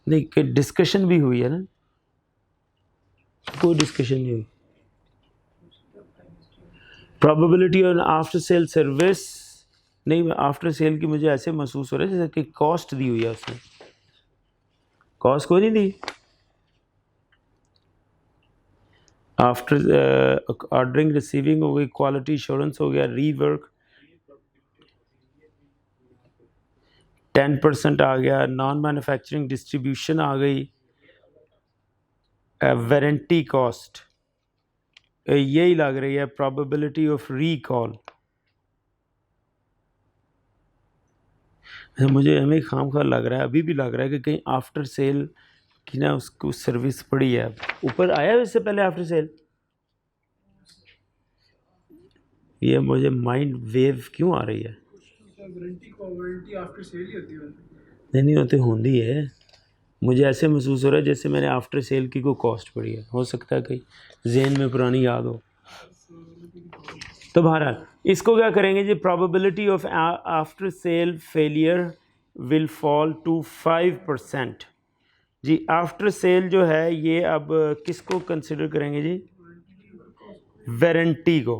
नहीं, डिस्कशन भी हुई है ना, कोई डिस्कशन नहीं हुई। Probability on after sale service, नहीं आफ्टर सेल की मुझे ऐसे महसूस हो रहा है जैसे कि कॉस्ट दी हुई है उसने, कॉस्ट को नहीं दी। आफ्टर ऑर्डरिंग रिसीविंग हो गई, क्वालिटी इंश्योरेंस हो गया, रीवर्क 10% आ गया, नॉन मैन्युफैक्चरिंग डिस्ट्रीब्यूशन आ गई, वारंटी कॉस्ट यही लग रही है, प्रोबेबिलिटी ऑफ रिकॉल। मुझे हमें खाम खा लग रहा है, अभी भी लग रहा है कि कहीं आफ्टर सेल की ना उसको सर्विस पड़ी है। ऊपर आया है इससे पहले आफ्टर सेल, ये मुझे माइंड वेव क्यों आ रही है? वारंटी आफ्टर सेल ही होती है। नहीं होती, होंदी है। मुझे ऐसे महसूस हो रहा है जैसे मैंने आफ्टर सेल की कोई कॉस्ट पड़ी है, हो सकता है कहीं जेन में पुरानी याद हो। तो बहरहाल इसको क्या करेंगे जी, probability of after sale failure will fall to 5%। जी आफ्टर सेल जो है ये अब किसको कंसिडर करेंगे जी? वारंटी को,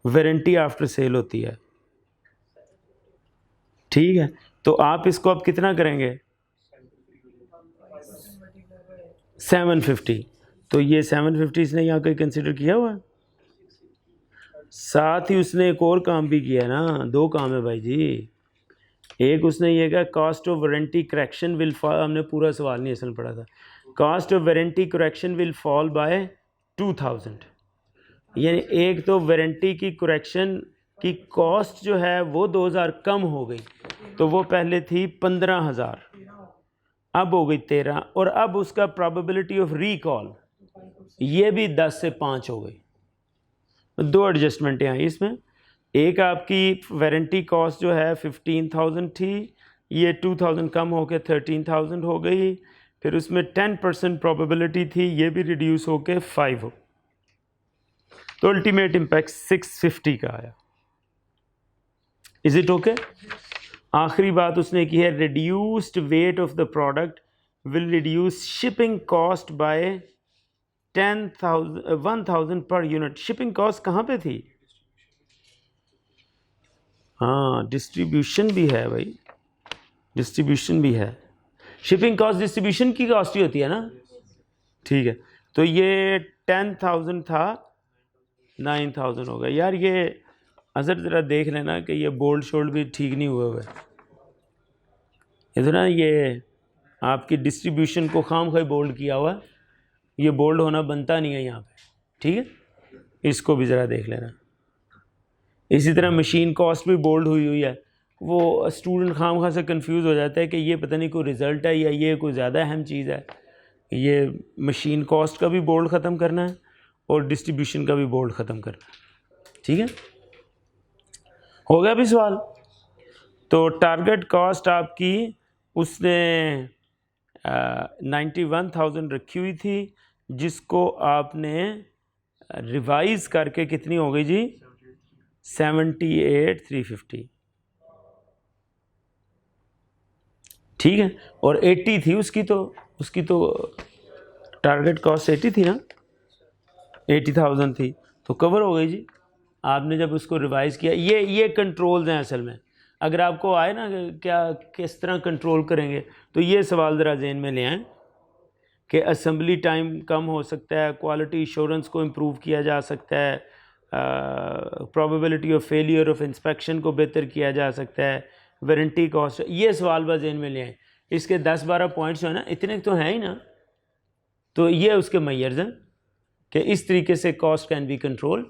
वारंटी आफ्टर सेल होती है, ठीक है। तो आप इसको अब कितना करेंगे? 750। तो ये 750 इसने यहाँ कहीं कंसिडर किया हुआ है, साथ ही उसने एक और काम भी किया है ना, दो काम है भाई जी। एक उसने ये कहा cost of warranty correction will fall, हमने पूरा सवाल नहीं असल पढ़ा था, cost of warranty correction will fall bye 2000, यानी एक तो वारंटी की करेक्शन की कॉस्ट जो है वो 2000 कम हो गई, तो वो पहले थी 15,000 अब हो गई 13, और अब उसका प्रोबेबिलिटी ऑफ रिकॉल ये भी 10 से 5 हो गई। दो एडजस्टमेंटें आई इसमें, एक आपकी वारंटी कॉस्ट जो है 15,000 थी, ये 2000 कम होकर 13,000 हो गई, फिर उसमें 10% प्रोबेबिलिटी थी, ये भी रिड्यूस होकर 5 हो, तो अल्टीमेट इम्पैक्ट 650 का आया। Is it okay? आखिरी बात उसने की है, reduced weight of the product will reduce shipping cost by 10,000 per unit. Shipping cost कहाँ पे थी? हाँ, डिस्ट्रीब्यूशन भी है भाई, डिस्ट्रीब्यूशन भी है। शिपिंग कॉस्ट डिस्ट्रीब्यूशन की कॉस्ट ही होती है ना, ठीक है। तो ये 10,000 था, 9,000 हो गया। यार ये अजर ज़रा देख लेना कि ये बोल्ड शोल्ड भी ठीक नहीं हुए हुए, ये तो ना ये आपकी डिस्ट्रीब्यूशन को खाम खाई बोल्ड किया हुआ है, ये बोल्ड होना बनता नहीं है यहाँ पे, ठीक है। इसको भी ज़रा देख लेना। इसी तरह मशीन कॉस्ट भी बोल्ड हुई हुई है। वो स्टूडेंट खाम खा से कंफ्यूज हो जाता है कि ये पता नहीं कोई रिज़ल्ट है या ये कोई ज़्यादा अहम चीज़ है। ये मशीन कॉस्ट का भी बोल्ड ख़त्म करना है और डिस्ट्रीब्यूशन का भी बोल्ड ख़त्म करना है, ठीक है। हो गया भी सवाल। तो टारगेट कॉस्ट आपकी उसने 91,000 रखी हुई थी, जिसको आपने रिवाइज करके कितनी हो गई जी? 78,350, ठीक है। और 80 थी उसकी तो टारगेट कॉस्ट 80 थी ना, 80,000 थी, तो कवर हो गई जी। आपने जब उसको रिवाइज किया, ये कंट्रोल्स हैं असल में। अगर आपको आए ना क्या किस तरह कंट्रोल करेंगे, तो ये सवाल ज़रा ज़हन में ले आएँ कि असेंबली टाइम कम हो सकता है, क्वालिटी इंश्योरेंस को इम्प्रूव किया जा सकता है, probability of failure of inspection को बेहतर किया जा सकता है, वारंटी कॉस्ट, ये सवाल बस ज़हन में ले आएँ। इसके 10-12 पॉइंट्स जो है ना, इतने तो हैं ही ना, तो ये उसके मैयर्स हैं कि इस तरीके से कॉस्ट कैन बी कंट्रोल्ड,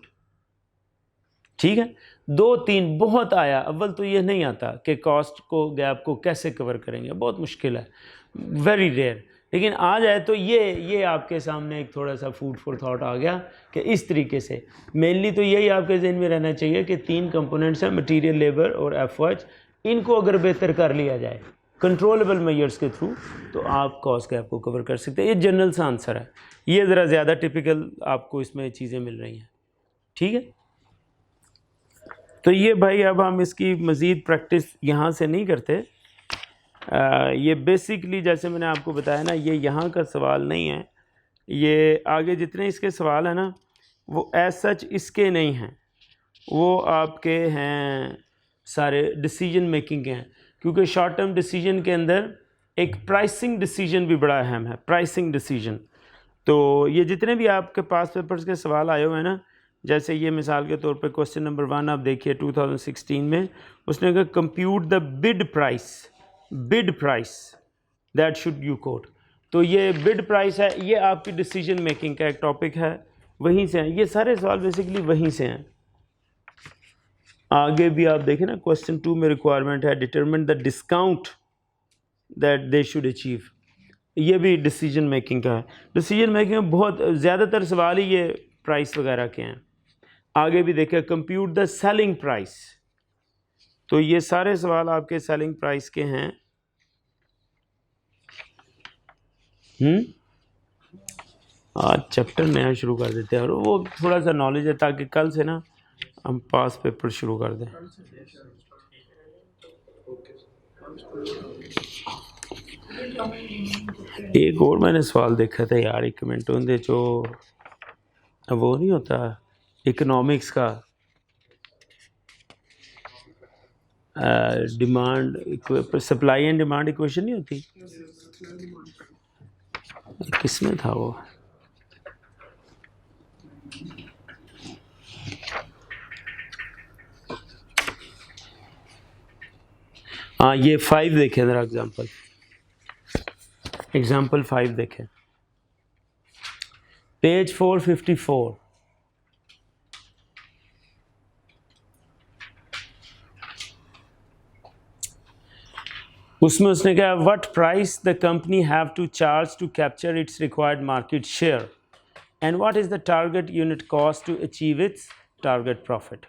ठीक है। 2-3 बहुत आया, अव्वल तो ये नहीं आता कि कॉस्ट को गैप को कैसे कवर करेंगे, बहुत मुश्किल है, वेरी रेयर। लेकिन आ जाए तो ये आपके सामने एक थोड़ा सा फूड फॉर थॉट आ गया कि इस तरीके से। मेनली तो यही आपके जहन में रहना चाहिए कि 3 कंपोनेंट्स हैं, मटेरियल, लेबर और एफओएच। इनको अगर बेहतर कर लिया जाए कंट्रोलेबल मेजर्स के थ्रू, तो आप कॉस्ट गैप को कवर कर सकते हैं। ये जनरल सा आंसर है, ये ज़रा ज़्यादा टिपिकल आपको इसमें चीज़ें मिल रही हैं, ठीक है। तो ये भाई अब हम इसकी मज़ीद प्रैक्टिस यहाँ से नहीं करते। ये बेसिकली जैसे मैंने आपको बताया ना, ये यहाँ का सवाल नहीं है, ये आगे जितने इसके सवाल हैं ना, वो एज सच इसके नहीं हैं, वो आपके हैं सारे डिसीजन मेकिंग के हैं। क्योंकि शॉर्ट टर्म डिसीजन के अंदर एक प्राइसिंग डिसीजन भी बड़ा अहम है, प्राइसिंग डिसीजन। तो ये जितने भी आपके पास पेपर्स के सवाल आए हुए हैं ना, जैसे ये मिसाल के तौर पे क्वेश्चन नंबर 1 आप देखिए 2016 में, उसने कहा compute the bid price that should you quote. तो ये बिड प्राइस है, ये आपकी डिसीजन मेकिंग का एक टॉपिक है, वहीं से हैं ये सारे सवाल, बेसिकली वहीं से हैं। आगे भी आप देखें ना, क्वेश्चन 2 में रिक्वायरमेंट है determine the discount that they should achieve, ये भी डिसीजन मेकिंग का है। डिसीजन मेकिंग में बहुत ज़्यादातर सवाल ही ये प्राइस वगैरह के हैं। आगे भी देखिए कंप्यूट द सेलिंग प्राइस, तो ये सारे सवाल आपके सेलिंग प्राइस के हैं। आज चैप्टर नया शुरू कर देते हैं, और वो थोड़ा सा नॉलेज है ताकि कल से ना हम पास पेपर शुरू कर दें। एक और मैंने सवाल देखा था यार, एक कमेंट होंगे जो वो नहीं होता इकोनॉमिक्स का, demand supply and demand equation नहीं होती, किसमें था वो? हाँ, ये 5 देखें ज़रा, एग्जाम्पल 5 देखें, पेज 454। उसमें उसने कहा what price the company have to charge to capture its required market share and what is the target unit cost to achieve its target profit,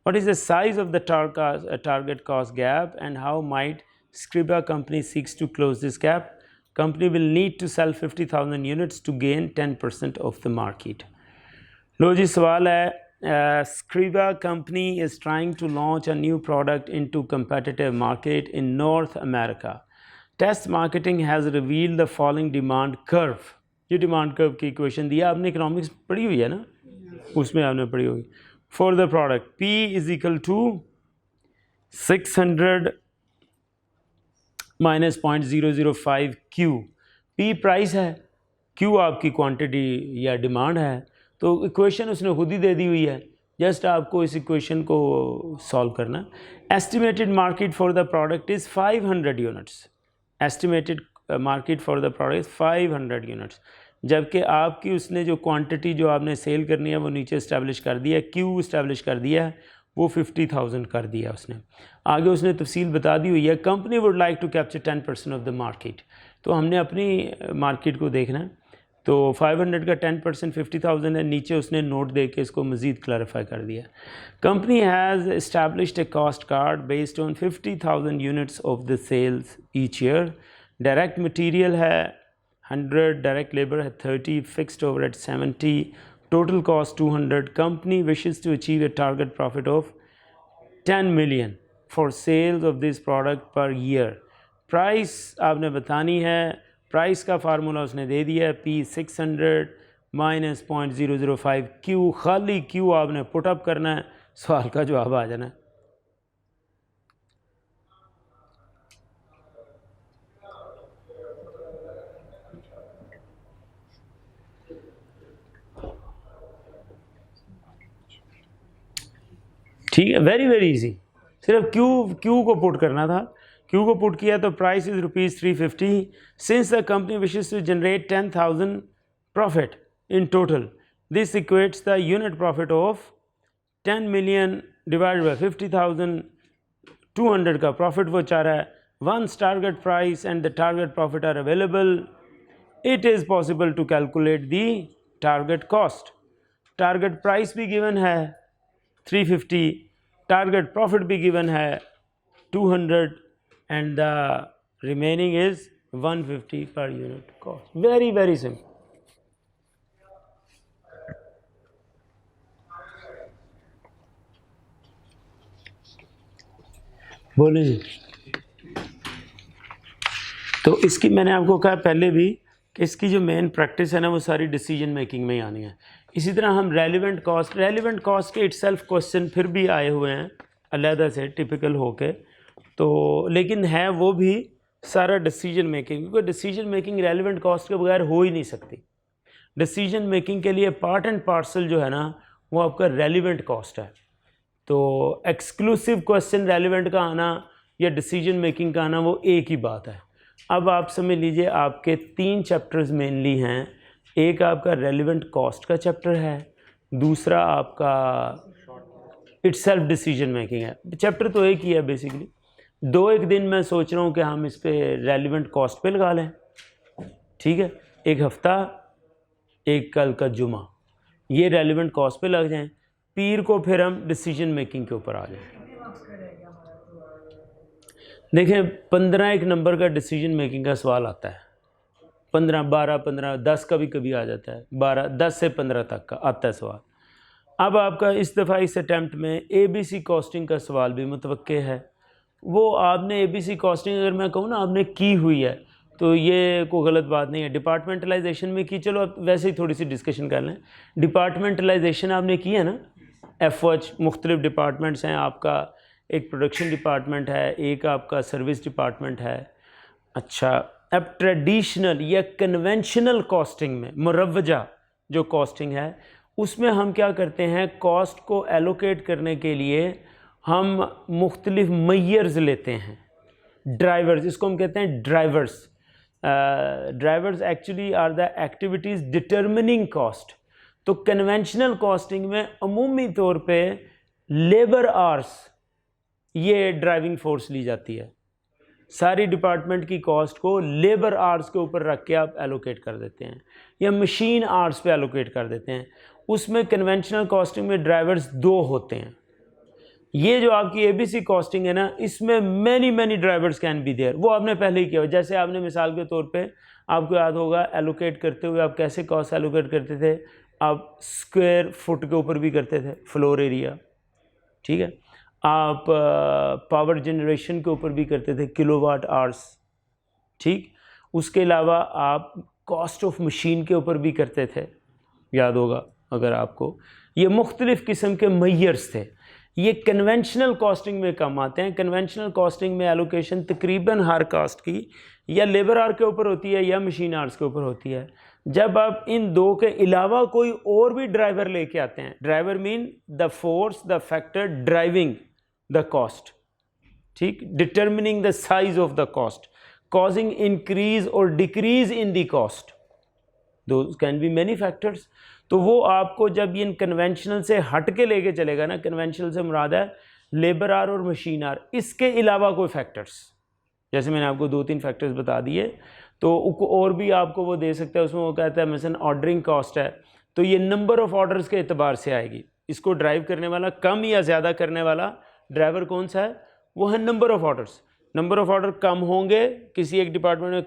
what is the size of the target cost gap and how might Scriba company seeks to close this gap? Company will need to sell 50,000 units to gain 10% of the market. लो जी सवाल है, Scriba company is trying to launch a new product into competitive market in North America. Test marketing has revealed the following demand curve. ये demand curve की equation दिया आपने, economics पढ़ी हुई है ना, उसमें आपने पढ़ी होगी। For the product P is equal to 600 minus 0.005 Q। P price है, Q आपकी क्वांटिटी या डिमांड है, तो इक्वेशन उसने खुद ही दे दी हुई है, जस्ट आपको इस इक्वेशन को सॉल्व करना। Estimated market for the product is 500 units, estimated market for the product 500 units, जबकि आपकी उसने जो क्वांटिटी जो आपने सेल करनी है वो नीचे इस्टेब्लिश कर दिया है, क्यू इस्टेब्लिश कर दिया है, वो 50,000 कर दिया उसने। आगे उसने तफसील बता दी हुई है, company would like to capture 10% of the market, तो हमने अपनी मार्केट को देखना है। तो 500 का 10% 50,000 है, नीचे उसने नोट दे के इसको मज़ीद क्लैरिफाई कर दिया। Company has established a cost card based on 50,000 units of the sales each year. Direct material है 100, डायरेक्ट लेबर है 30, fixed overhead 70, total cost 200। Company wishes to achieve a target profit of 10 million for sales of this product per year. Price आपने बतानी है, price का formula उसने दे दिया है, P 600 minus 0.005 Q, खाली Q आपने पुटअप करना है, सवाल का जवाब आ जाना है। ठीक है, वेरी वेरी इजी, सिर्फ क्यू को पुट करना था। क्यू को पुट किया तो price is ₹350। Since the company wishes to generate 10,000 profit in total, this equates the unit profit of 10 million divided by 50,000, 200 का प्रॉफिट वो चाह रहा है। Once target price and the target profit are available, it is possible to calculate the target cost. Target price भी given है 350, target profit भी given है 200 and the remaining is 150 per unit cost. Very very simple. बोलिए जी। तो इसकी मैंने आपको कहा पहले भी कि इसकी जो मेन प्रैक्टिस है ना वो सारी डिसीजन मेकिंग में ही आनी है। इसी तरह हम रेलिवेंट कॉस्ट के इटसेल्फ क्वेश्चन फिर भी आए हुए हैं अलहदा से टिपिकल होके, तो लेकिन है वो भी सारा डिसीजन मेकिंग, क्योंकि डिसीजन मेकिंग रेलिवेंट कॉस्ट के बगैर हो ही नहीं सकती। डिसीजन मेकिंग के लिए पार्ट एंड पार्सल जो है ना वो आपका रेलिवेंट कॉस्ट है। तो एक्सक्लूसिव क्वेश्चन रेलिवेंट का आना या डिसीजन मेकिंग का आना वो एक ही बात है। अब आप समझ लीजिए आपके 3 चैप्टर्स मेनली हैं, एक आपका रेलिवेंट कॉस्ट का चैप्टर है, दूसरा आपका इटसेल्फ डिसीजन मेकिंग है। चैप्टर तो एक ही है बेसिकली। 2-1 दिन मैं सोच रहा हूँ कि हम इस पे रेलिवेंट कॉस्ट पे लगा लें, ठीक है, एक हफ्ता, एक कल का जुमा, ये रेलिवेंट कॉस्ट पे लग जाएं, पीर को फिर हम डिसीजन मेकिंग के ऊपर आ जाएं। देखें 15 एक नंबर का डिसीजन मेकिंग का सवाल आता है, 15, 12, 15, 10 का भी कभी आ जाता है, 12, 10 से 15 तक का आता है सवाल। अब आपका इस दफ़ा इस अटैम्प्ट में ABC कॉस्टिंग का सवाल भी मुतवक्के है। वो आपने ABC कॉस्टिंग अगर मैं कहूँ ना आपने की हुई है तो ये कोई गलत बात नहीं है। डिपार्टमेंटलाइजेशन में की, चलो अब वैसे ही थोड़ी सी डिस्कशन कर लें। डिपार्टमेंटलाइजेशन आपने की है ना, FOH मुख्तलिफ डिपार्टमेंट्स हैं आपका, एक प्रोडक्शन डिपार्टमेंट है, एक आपका सर्विस डिपार्टमेंट है। अच्छा, अब ट्रेडिशनल या कन्वेंशनल कॉस्टिंग में मुरव्वजा जो कॉस्टिंग है उसमें हम क्या करते हैं, कॉस्ट को एलोकेट करने के लिए हम मुख्तलिफ मेयर्स लेते हैं, ड्राइवर्स, इसको हम कहते हैं drivers. Drivers actually are the activities determining cost. तो कन्वेंशनल कॉस्टिंग में अमूमी तौर पे लेबर आवर्स ये ड्राइविंग फोर्स ली जाती है। सारी डिपार्टमेंट की कॉस्ट को लेबर आवर्स के ऊपर रख के आप एलोकेट कर देते हैं या मशीन आवर्स पे एलोकेट कर देते हैं। उसमें कन्वेंशनल कॉस्टिंग में ड्राइवर्स 2 होते हैं। ये जो आपकी ABC कॉस्टिंग है ना, इसमें many drivers can be there, वो आपने पहले ही किया। जैसे आपने मिसाल के तौर पे आपको याद होगा एलोकेट करते हुए आप कैसे कॉस्ट एलोकेट करते थे, आप स्क्वायर फुट के ऊपर भी करते थे, फ्लोर एरिया, ठीक है, आप पावर जनरेशन के ऊपर भी करते थे, किलोवाट आवर्स, ठीक। उसके अलावा आप कॉस्ट ऑफ मशीन के ऊपर भी करते थे, याद होगा अगर आपको। ये मुख्तलिफ़ किस्म के मैयर्स थे, ये कन्वेंशनल कॉस्टिंग में कम आते हैं। कन्वेंशनल कॉस्टिंग में एलोकेशन तकरीबन हर कास्ट की या लेबर आवर के ऊपर होती है या मशीन आवर्स के ऊपर होती है। जब आप इन दो के अलावा कोई और भी ड्राइवर लेके आते हैं, driver mean the force the factor driving the cost, ठीक, determining the size of the cost, causing increase or decrease in the cost, those can be many factors। तो वो आपको जब ये कन्वेंशनल से हट के लेके चलेगा ना, कन्वेंशनल से मुराद है लेबर आर और मशीन आर, इसके अलावा कोई फैक्टर्स, जैसे मैंने आपको 2-3 फैक्टर्स बता दिए, तो और भी आपको वो दे सकता है। उसमें वो कहता है मिसन ऑर्डरिंग कॉस्ट है, तो ये नंबर ऑफ ऑर्डर्स के एतबार से आएगी। इसको ड्राइव करने वाला, कम या ज़्यादा करने वाला ड्राइवर कौन सा है, वो है number of orders. Number of order कम होंगे, किसी एक डिपार्टमेंट में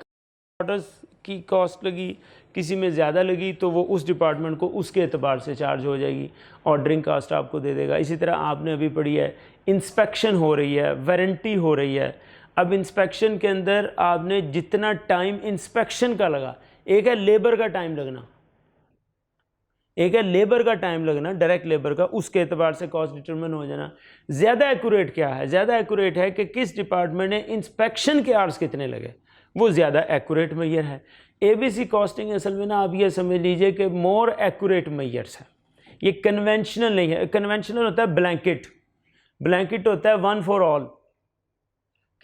ऑर्डर्स की कॉस्ट लगी, किसी में ज़्यादा लगी, तो वो उस डिपार्टमेंट को उसके एतबार से चार्ज हो जाएगी, ऑर्डरिंग कास्ट आपको दे देगा। इसी तरह आपने अभी पढ़ी है इंस्पेक्शन हो रही है, वारंटी हो रही है। अब इंस्पेक्शन के अंदर आपने जितना टाइम इंस्पेक्शन का लगा, एक है लेबर का टाइम लगना, एक है लेबर का टाइम लगना, डायरेक्ट लेबर का, उसके एतबार से कॉस्ट डिटरमिन हो जाना। ज़्यादा एक्यूरेट क्या है, ज़्यादा एक्यूरेट है कि किस डिपार्टमेंट ने इंस्पेक्शन के आवर्स कितने लगे, वो ज़्यादा एक्यूरेट मैयर है। एबीसी कॉस्टिंग असल में ना आप ये समझ लीजिए कि मोर एक्यूरेट मैयर्स है, ये कन्वेंशनल नहीं है। कन्वेंशनल होता है ब्लैंकेट, ब्लैंकेट होता है वन फॉर ऑल,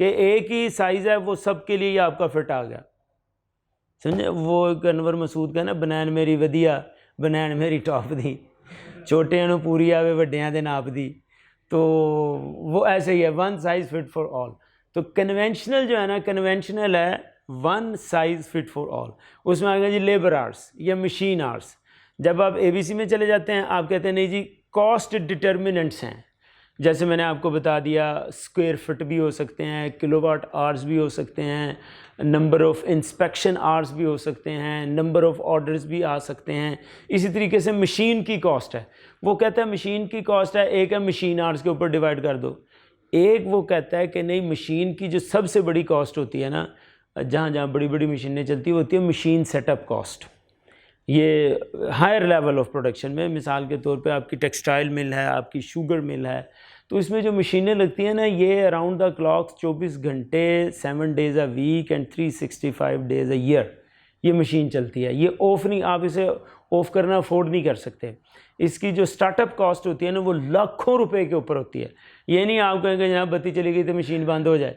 कि एक ही साइज़ है, वो सब के लिए आपका फिट आ गया, समझे। वो अनवर मसूद का ना, बनैन मेरी वधिया बनैन मेरी टॉप दी, छोटिਆਂ ਨੂੰ पूरी आवे ਵੱਡਿਆਂ ਦੇ नाप दी, तो वो ऐसे ही है, one size fit for all. तो कन्वेंशनल जो है ना, कन्वेंशनल है one size fit for all. उसमें आ गया जी लेबर आवर्स या मशीन आवर्स। जब आप एबीसी में चले जाते हैं, आप कहते हैं नहीं जी कॉस्ट डिटर्मिनेंट्स हैं, जैसे मैंने आपको बता दिया, स्क्वायर फिट भी हो सकते हैं, किलोवाट आवर्स भी हो सकते हैं, नंबर ऑफ़ इंस्पेक्शन आवर्स भी हो सकते हैं, नंबर ऑफ़ ऑर्डर्स भी आ सकते हैं। इसी तरीके से मशीन की कॉस्ट है, वो कहता है मशीन की कॉस्ट है, एक है मशीन आवर्स के ऊपर डिवाइड कर दो। एक वो कहता है कि नहीं, मशीन की जो सबसे बड़ी कॉस्ट होती है ना, जहाँ जहाँ बड़ी बड़ी मशीनें चलती होती है, मशीन सेटअप कॉस्ट। ये हायर लेवल ऑफ प्रोडक्शन में, मिसाल के तौर पे आपकी टेक्सटाइल मिल है, आपकी शुगर मिल है, तो इसमें जो मशीनें लगती हैं ना, ये अराउंड द क्लॉक 24 घंटे 7 days a week and 365 days a year ये मशीन चलती है। ये ऑफ नहीं, आप इसे ऑफ़ करना अफोर्ड नहीं कर सकते। इसकी जो स्टार्टअप कॉस्ट होती है ना, वो लाखों रुपए के ऊपर होती है। ये नहीं आप कहेंगे जनाब बत्ती चली गई तो मशीन बंद हो जाए।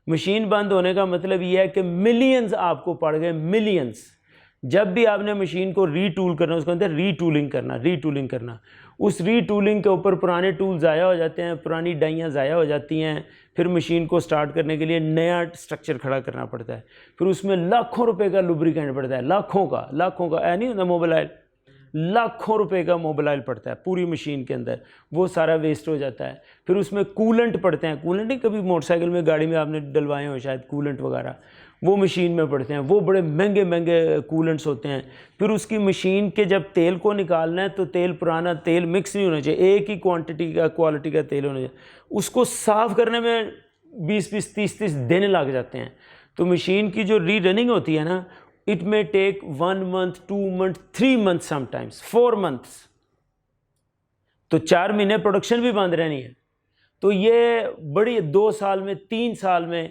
मशीन बंद होने का मतलब ये है कि मिलियंस आपको पड़ गए, मिलियंस। जब भी आपने मशीन को रीटूल करना, उसके अंदर रीटूलिंग करना, उस रीटूलिंग के ऊपर पुराने टूल ज़ाया हो जाते हैं, पुरानी डाइयाँ ज़ाया हो जाती हैं, फिर मशीन को स्टार्ट करने के लिए नया स्ट्रक्चर खड़ा करना पड़ता है, फिर उसमें लाखों रुपए का लुब्रिकेंट पड़ता है, लाखों का ऐ नहीं होता मोबाइल, लाखों रुपए का मोबाइल पड़ता है पूरी मशीन के अंदर, वो सारा वेस्ट हो जाता है। फिर उसमें कूलेंट पड़ते हैं, कूलेंट नहीं, कभी मोटरसाइकिल में गाड़ी में आपने डलवाए हो शायद कूलेंट वगैरह, वो मशीन में पड़ते हैं, वो बड़े महंगे महंगे कूलेंट्स होते हैं। फिर उसकी मशीन के जब तेल को निकालना है तो तेल पुराना तेल मिक्स नहीं होना चाहिए, एक ही क्वांटिटी का क्वालिटी का तेल होना चाहिए। उसको साफ़ करने में 20-20 30-30 दिन लग जाते हैं। तो मशीन की जो री रनिंग होती है ना, it may take 1 month 2 month 3 month sometimes 4 months, तो 4 महीने प्रोडक्शन भी बंद रहनी है। तो ये बड़ी 2 साल में 3 साल में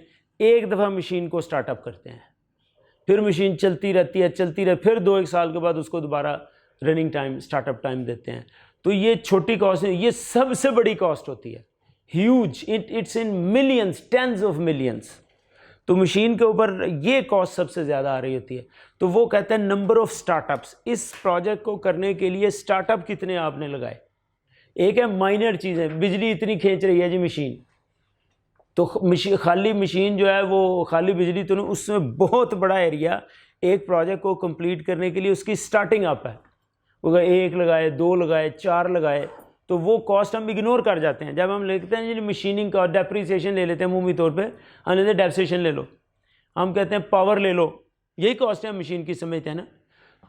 एक दफ़ा मशीन को स्टार्टअप करते हैं, फिर मशीन चलती रहती है, फिर 2-1 साल के बाद उसको दोबारा रनिंग टाइम स्टार्टअप टाइम देते हैं। तो ये छोटी कॉस्ट है, ये सबसे बड़ी कॉस्ट होती है, huge, it's in millions, tens of millions. तो मशीन के ऊपर ये कॉस्ट सबसे ज़्यादा आ रही होती है। तो वो कहते हैं नंबर ऑफ़ स्टार्टअप्स, इस प्रोजेक्ट को करने के लिए स्टार्टअप कितने आपने लगाए। एक है माइनर चीज़ें, बिजली इतनी खींच रही है जी मशीन, तो खाली मशीन जो है वो खाली बिजली तो नहीं, उसमें बहुत बड़ा एरिया एक प्रोजेक्ट को कंप्लीट करने के लिए उसकी स्टार्टिंग अप है। वो 1 लगाए, 2 लगाए, 4 लगाए, तो वो कॉस्ट हम इग्नोर कर जाते हैं। जब हम लिखते हैं जी मशीनिंग का डेप्रिसिएशन ले लेते हैं मुँह तौर पे, हम लेते हैं डेप्रिसिएशन ले लो, हम कहते हैं पावर ले लो, यही कॉस्ट है मशीन की, समझते हैं ना।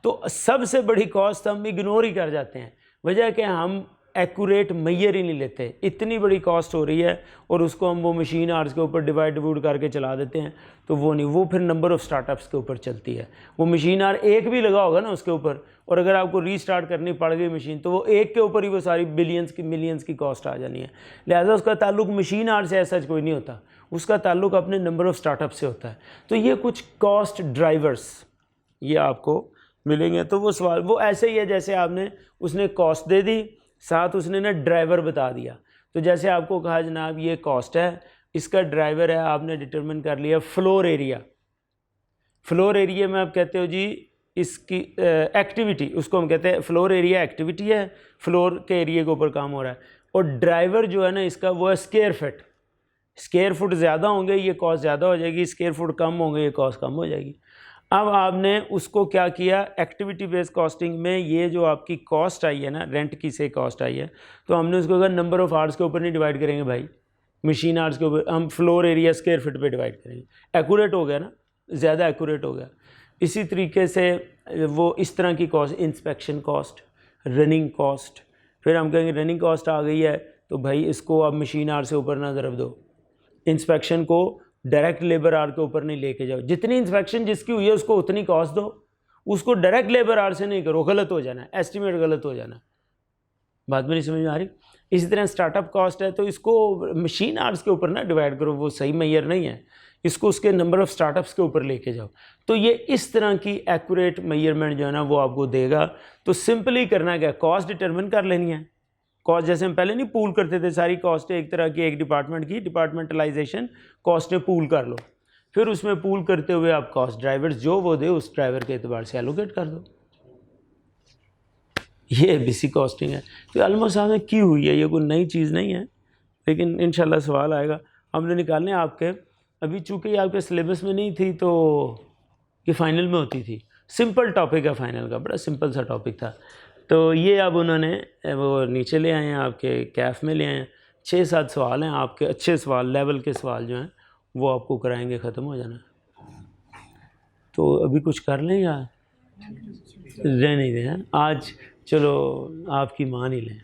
तो सबसे बड़ी कॉस्ट हम इग्नोर ही कर जाते हैं, वजह कि हम एक्यूरेट मैयर ही नहीं लेते। इतनी बड़ी कॉस्ट हो रही है और उसको हम वो मशीन आवर्स के ऊपर डिवाइड करके चला देते हैं, तो वो नहीं, वो फिर नंबर ऑफ़ स्टार्टअप्स के ऊपर चलती है। वो मशीन आवर एक भी लगा होगा ना उसके ऊपर, और अगर आपको रीस्टार्ट करनी पड़ गई मशीन, तो वो एक के ऊपर ही वो सारी बिलियंस की मिलियंस की कॉस्ट आ जानी है। लिहाजा उसका ताल्लुक मशीन आवर से ऐसा कोई नहीं होता, उसका ताल्लुक अपने नंबर ऑफ़ स्टार्टअप से होता है। तो ये कुछ कॉस्ट ड्राइवर्स ये आपको मिलेंगे। तो वो सवाल वो ऐसे ही है जैसे आपने उसने कॉस्ट दे दी, साथ उसने ना ड्राइवर बता दिया। तो जैसे आपको कहा जनाब ये कॉस्ट है, इसका ड्राइवर है, आपने डिटरमिन कर लिया फ्लोर एरिया। फ्लोर एरिया में आप कहते हो जी इसकी एक्टिविटी, उसको हम कहते हैं फ्लोर एरिया एक्टिविटी है, फ्लोर के एरिया के ऊपर काम हो रहा है। और ड्राइवर जो है ना इसका वो है स्क्वायर फीट। स्क्वायर फुट ज़्यादा होंगे ये कॉस्ट ज़्यादा हो जाएगी, स्क्वायर फुट कम होंगे ये कॉस्ट कम हो जाएगी। अब आपने उसको क्या किया, एक्टिविटी बेस्ड कॉस्टिंग में ये जो आपकी कॉस्ट आई है ना, रेंट की से कॉस्ट आई है, तो हमने उसको अगर नंबर ऑफ़ आवर्स के ऊपर नहीं डिवाइड करेंगे भाई, मशीन आवर्स के ऊपर, हम फ्लोर एरिया स्क्वायर फीट पे डिवाइड करेंगे। एक्यूरेट हो गया ना, ज़्यादा एक्यूरेट हो गया। इसी तरीके से वो इस तरह की cost, inspection cost, running cost, फिर हम कहेंगे रनिंग कॉस्ट आ गई है तो भाई इसको अब मशीन आवर से ऊपर ना ज़रब दो। इंस्पेक्शन को डायरेक्ट लेबर आवर के ऊपर नहीं लेके जाओ, जितनी इंस्पेक्शन जिसकी हुई है उसको उतनी कॉस्ट दो, उसको डायरेक्ट लेबर आवर से नहीं करो, गलत हो जाना है, एस्टिमेट गलत हो जाना। बात मेरी समझ में आ रही। इसी तरह स्टार्टअप कॉस्ट है तो इसको मशीन आवर्स के ऊपर ना डिवाइड करो, वो सही मैयर नहीं है, इसको उसके नंबर ऑफ़ स्टार्टअप्स के ऊपर लेके जाओ। तो ये इस तरह की एक्यूरेट मैयरमेंट जो है ना वो आपको देगा। तो सिंपली करना क्या, कॉस्ट डिटरमिन कर लेनी है। कॉस्ट जैसे हम पहले नहीं पूल करते थे, सारी कॉस्ट एक तरह की एक डिपार्टमेंट की, डिपार्टमेंटलाइजेशन कॉस्ट में पूल कर लो, फिर उसमें पूल करते हुए आप कॉस्ट ड्राइवर्स जो वो दे उस ड्राइवर के एतबार से एलोकेट कर दो। ये बेसिक कॉस्टिंग है। तो ऑलमोस्ट आपने की हुई है, ये कोई नई चीज़ नहीं है, लेकिन इंशाल्लाह सवाल आएगा, हमने निकालने आपके। अभी चूँकि आपके सिलेबस में नहीं थी तो ये फाइनल में होती थी। सिंपल टॉपिक है फाइनल का, बड़ा सिंपल सा टॉपिक था। तो ये अब उन्होंने वो नीचे ले आए हैं, आपके कैफ में ले आए हैं। 6-7 सवाल हैं आपके, अच्छे सवाल, लेवल के सवाल जो हैं वो आपको कराएंगे, ख़त्म हो जाना। तो अभी कुछ कर लें या रहने दें आज, चलो आपकी मान ही लें।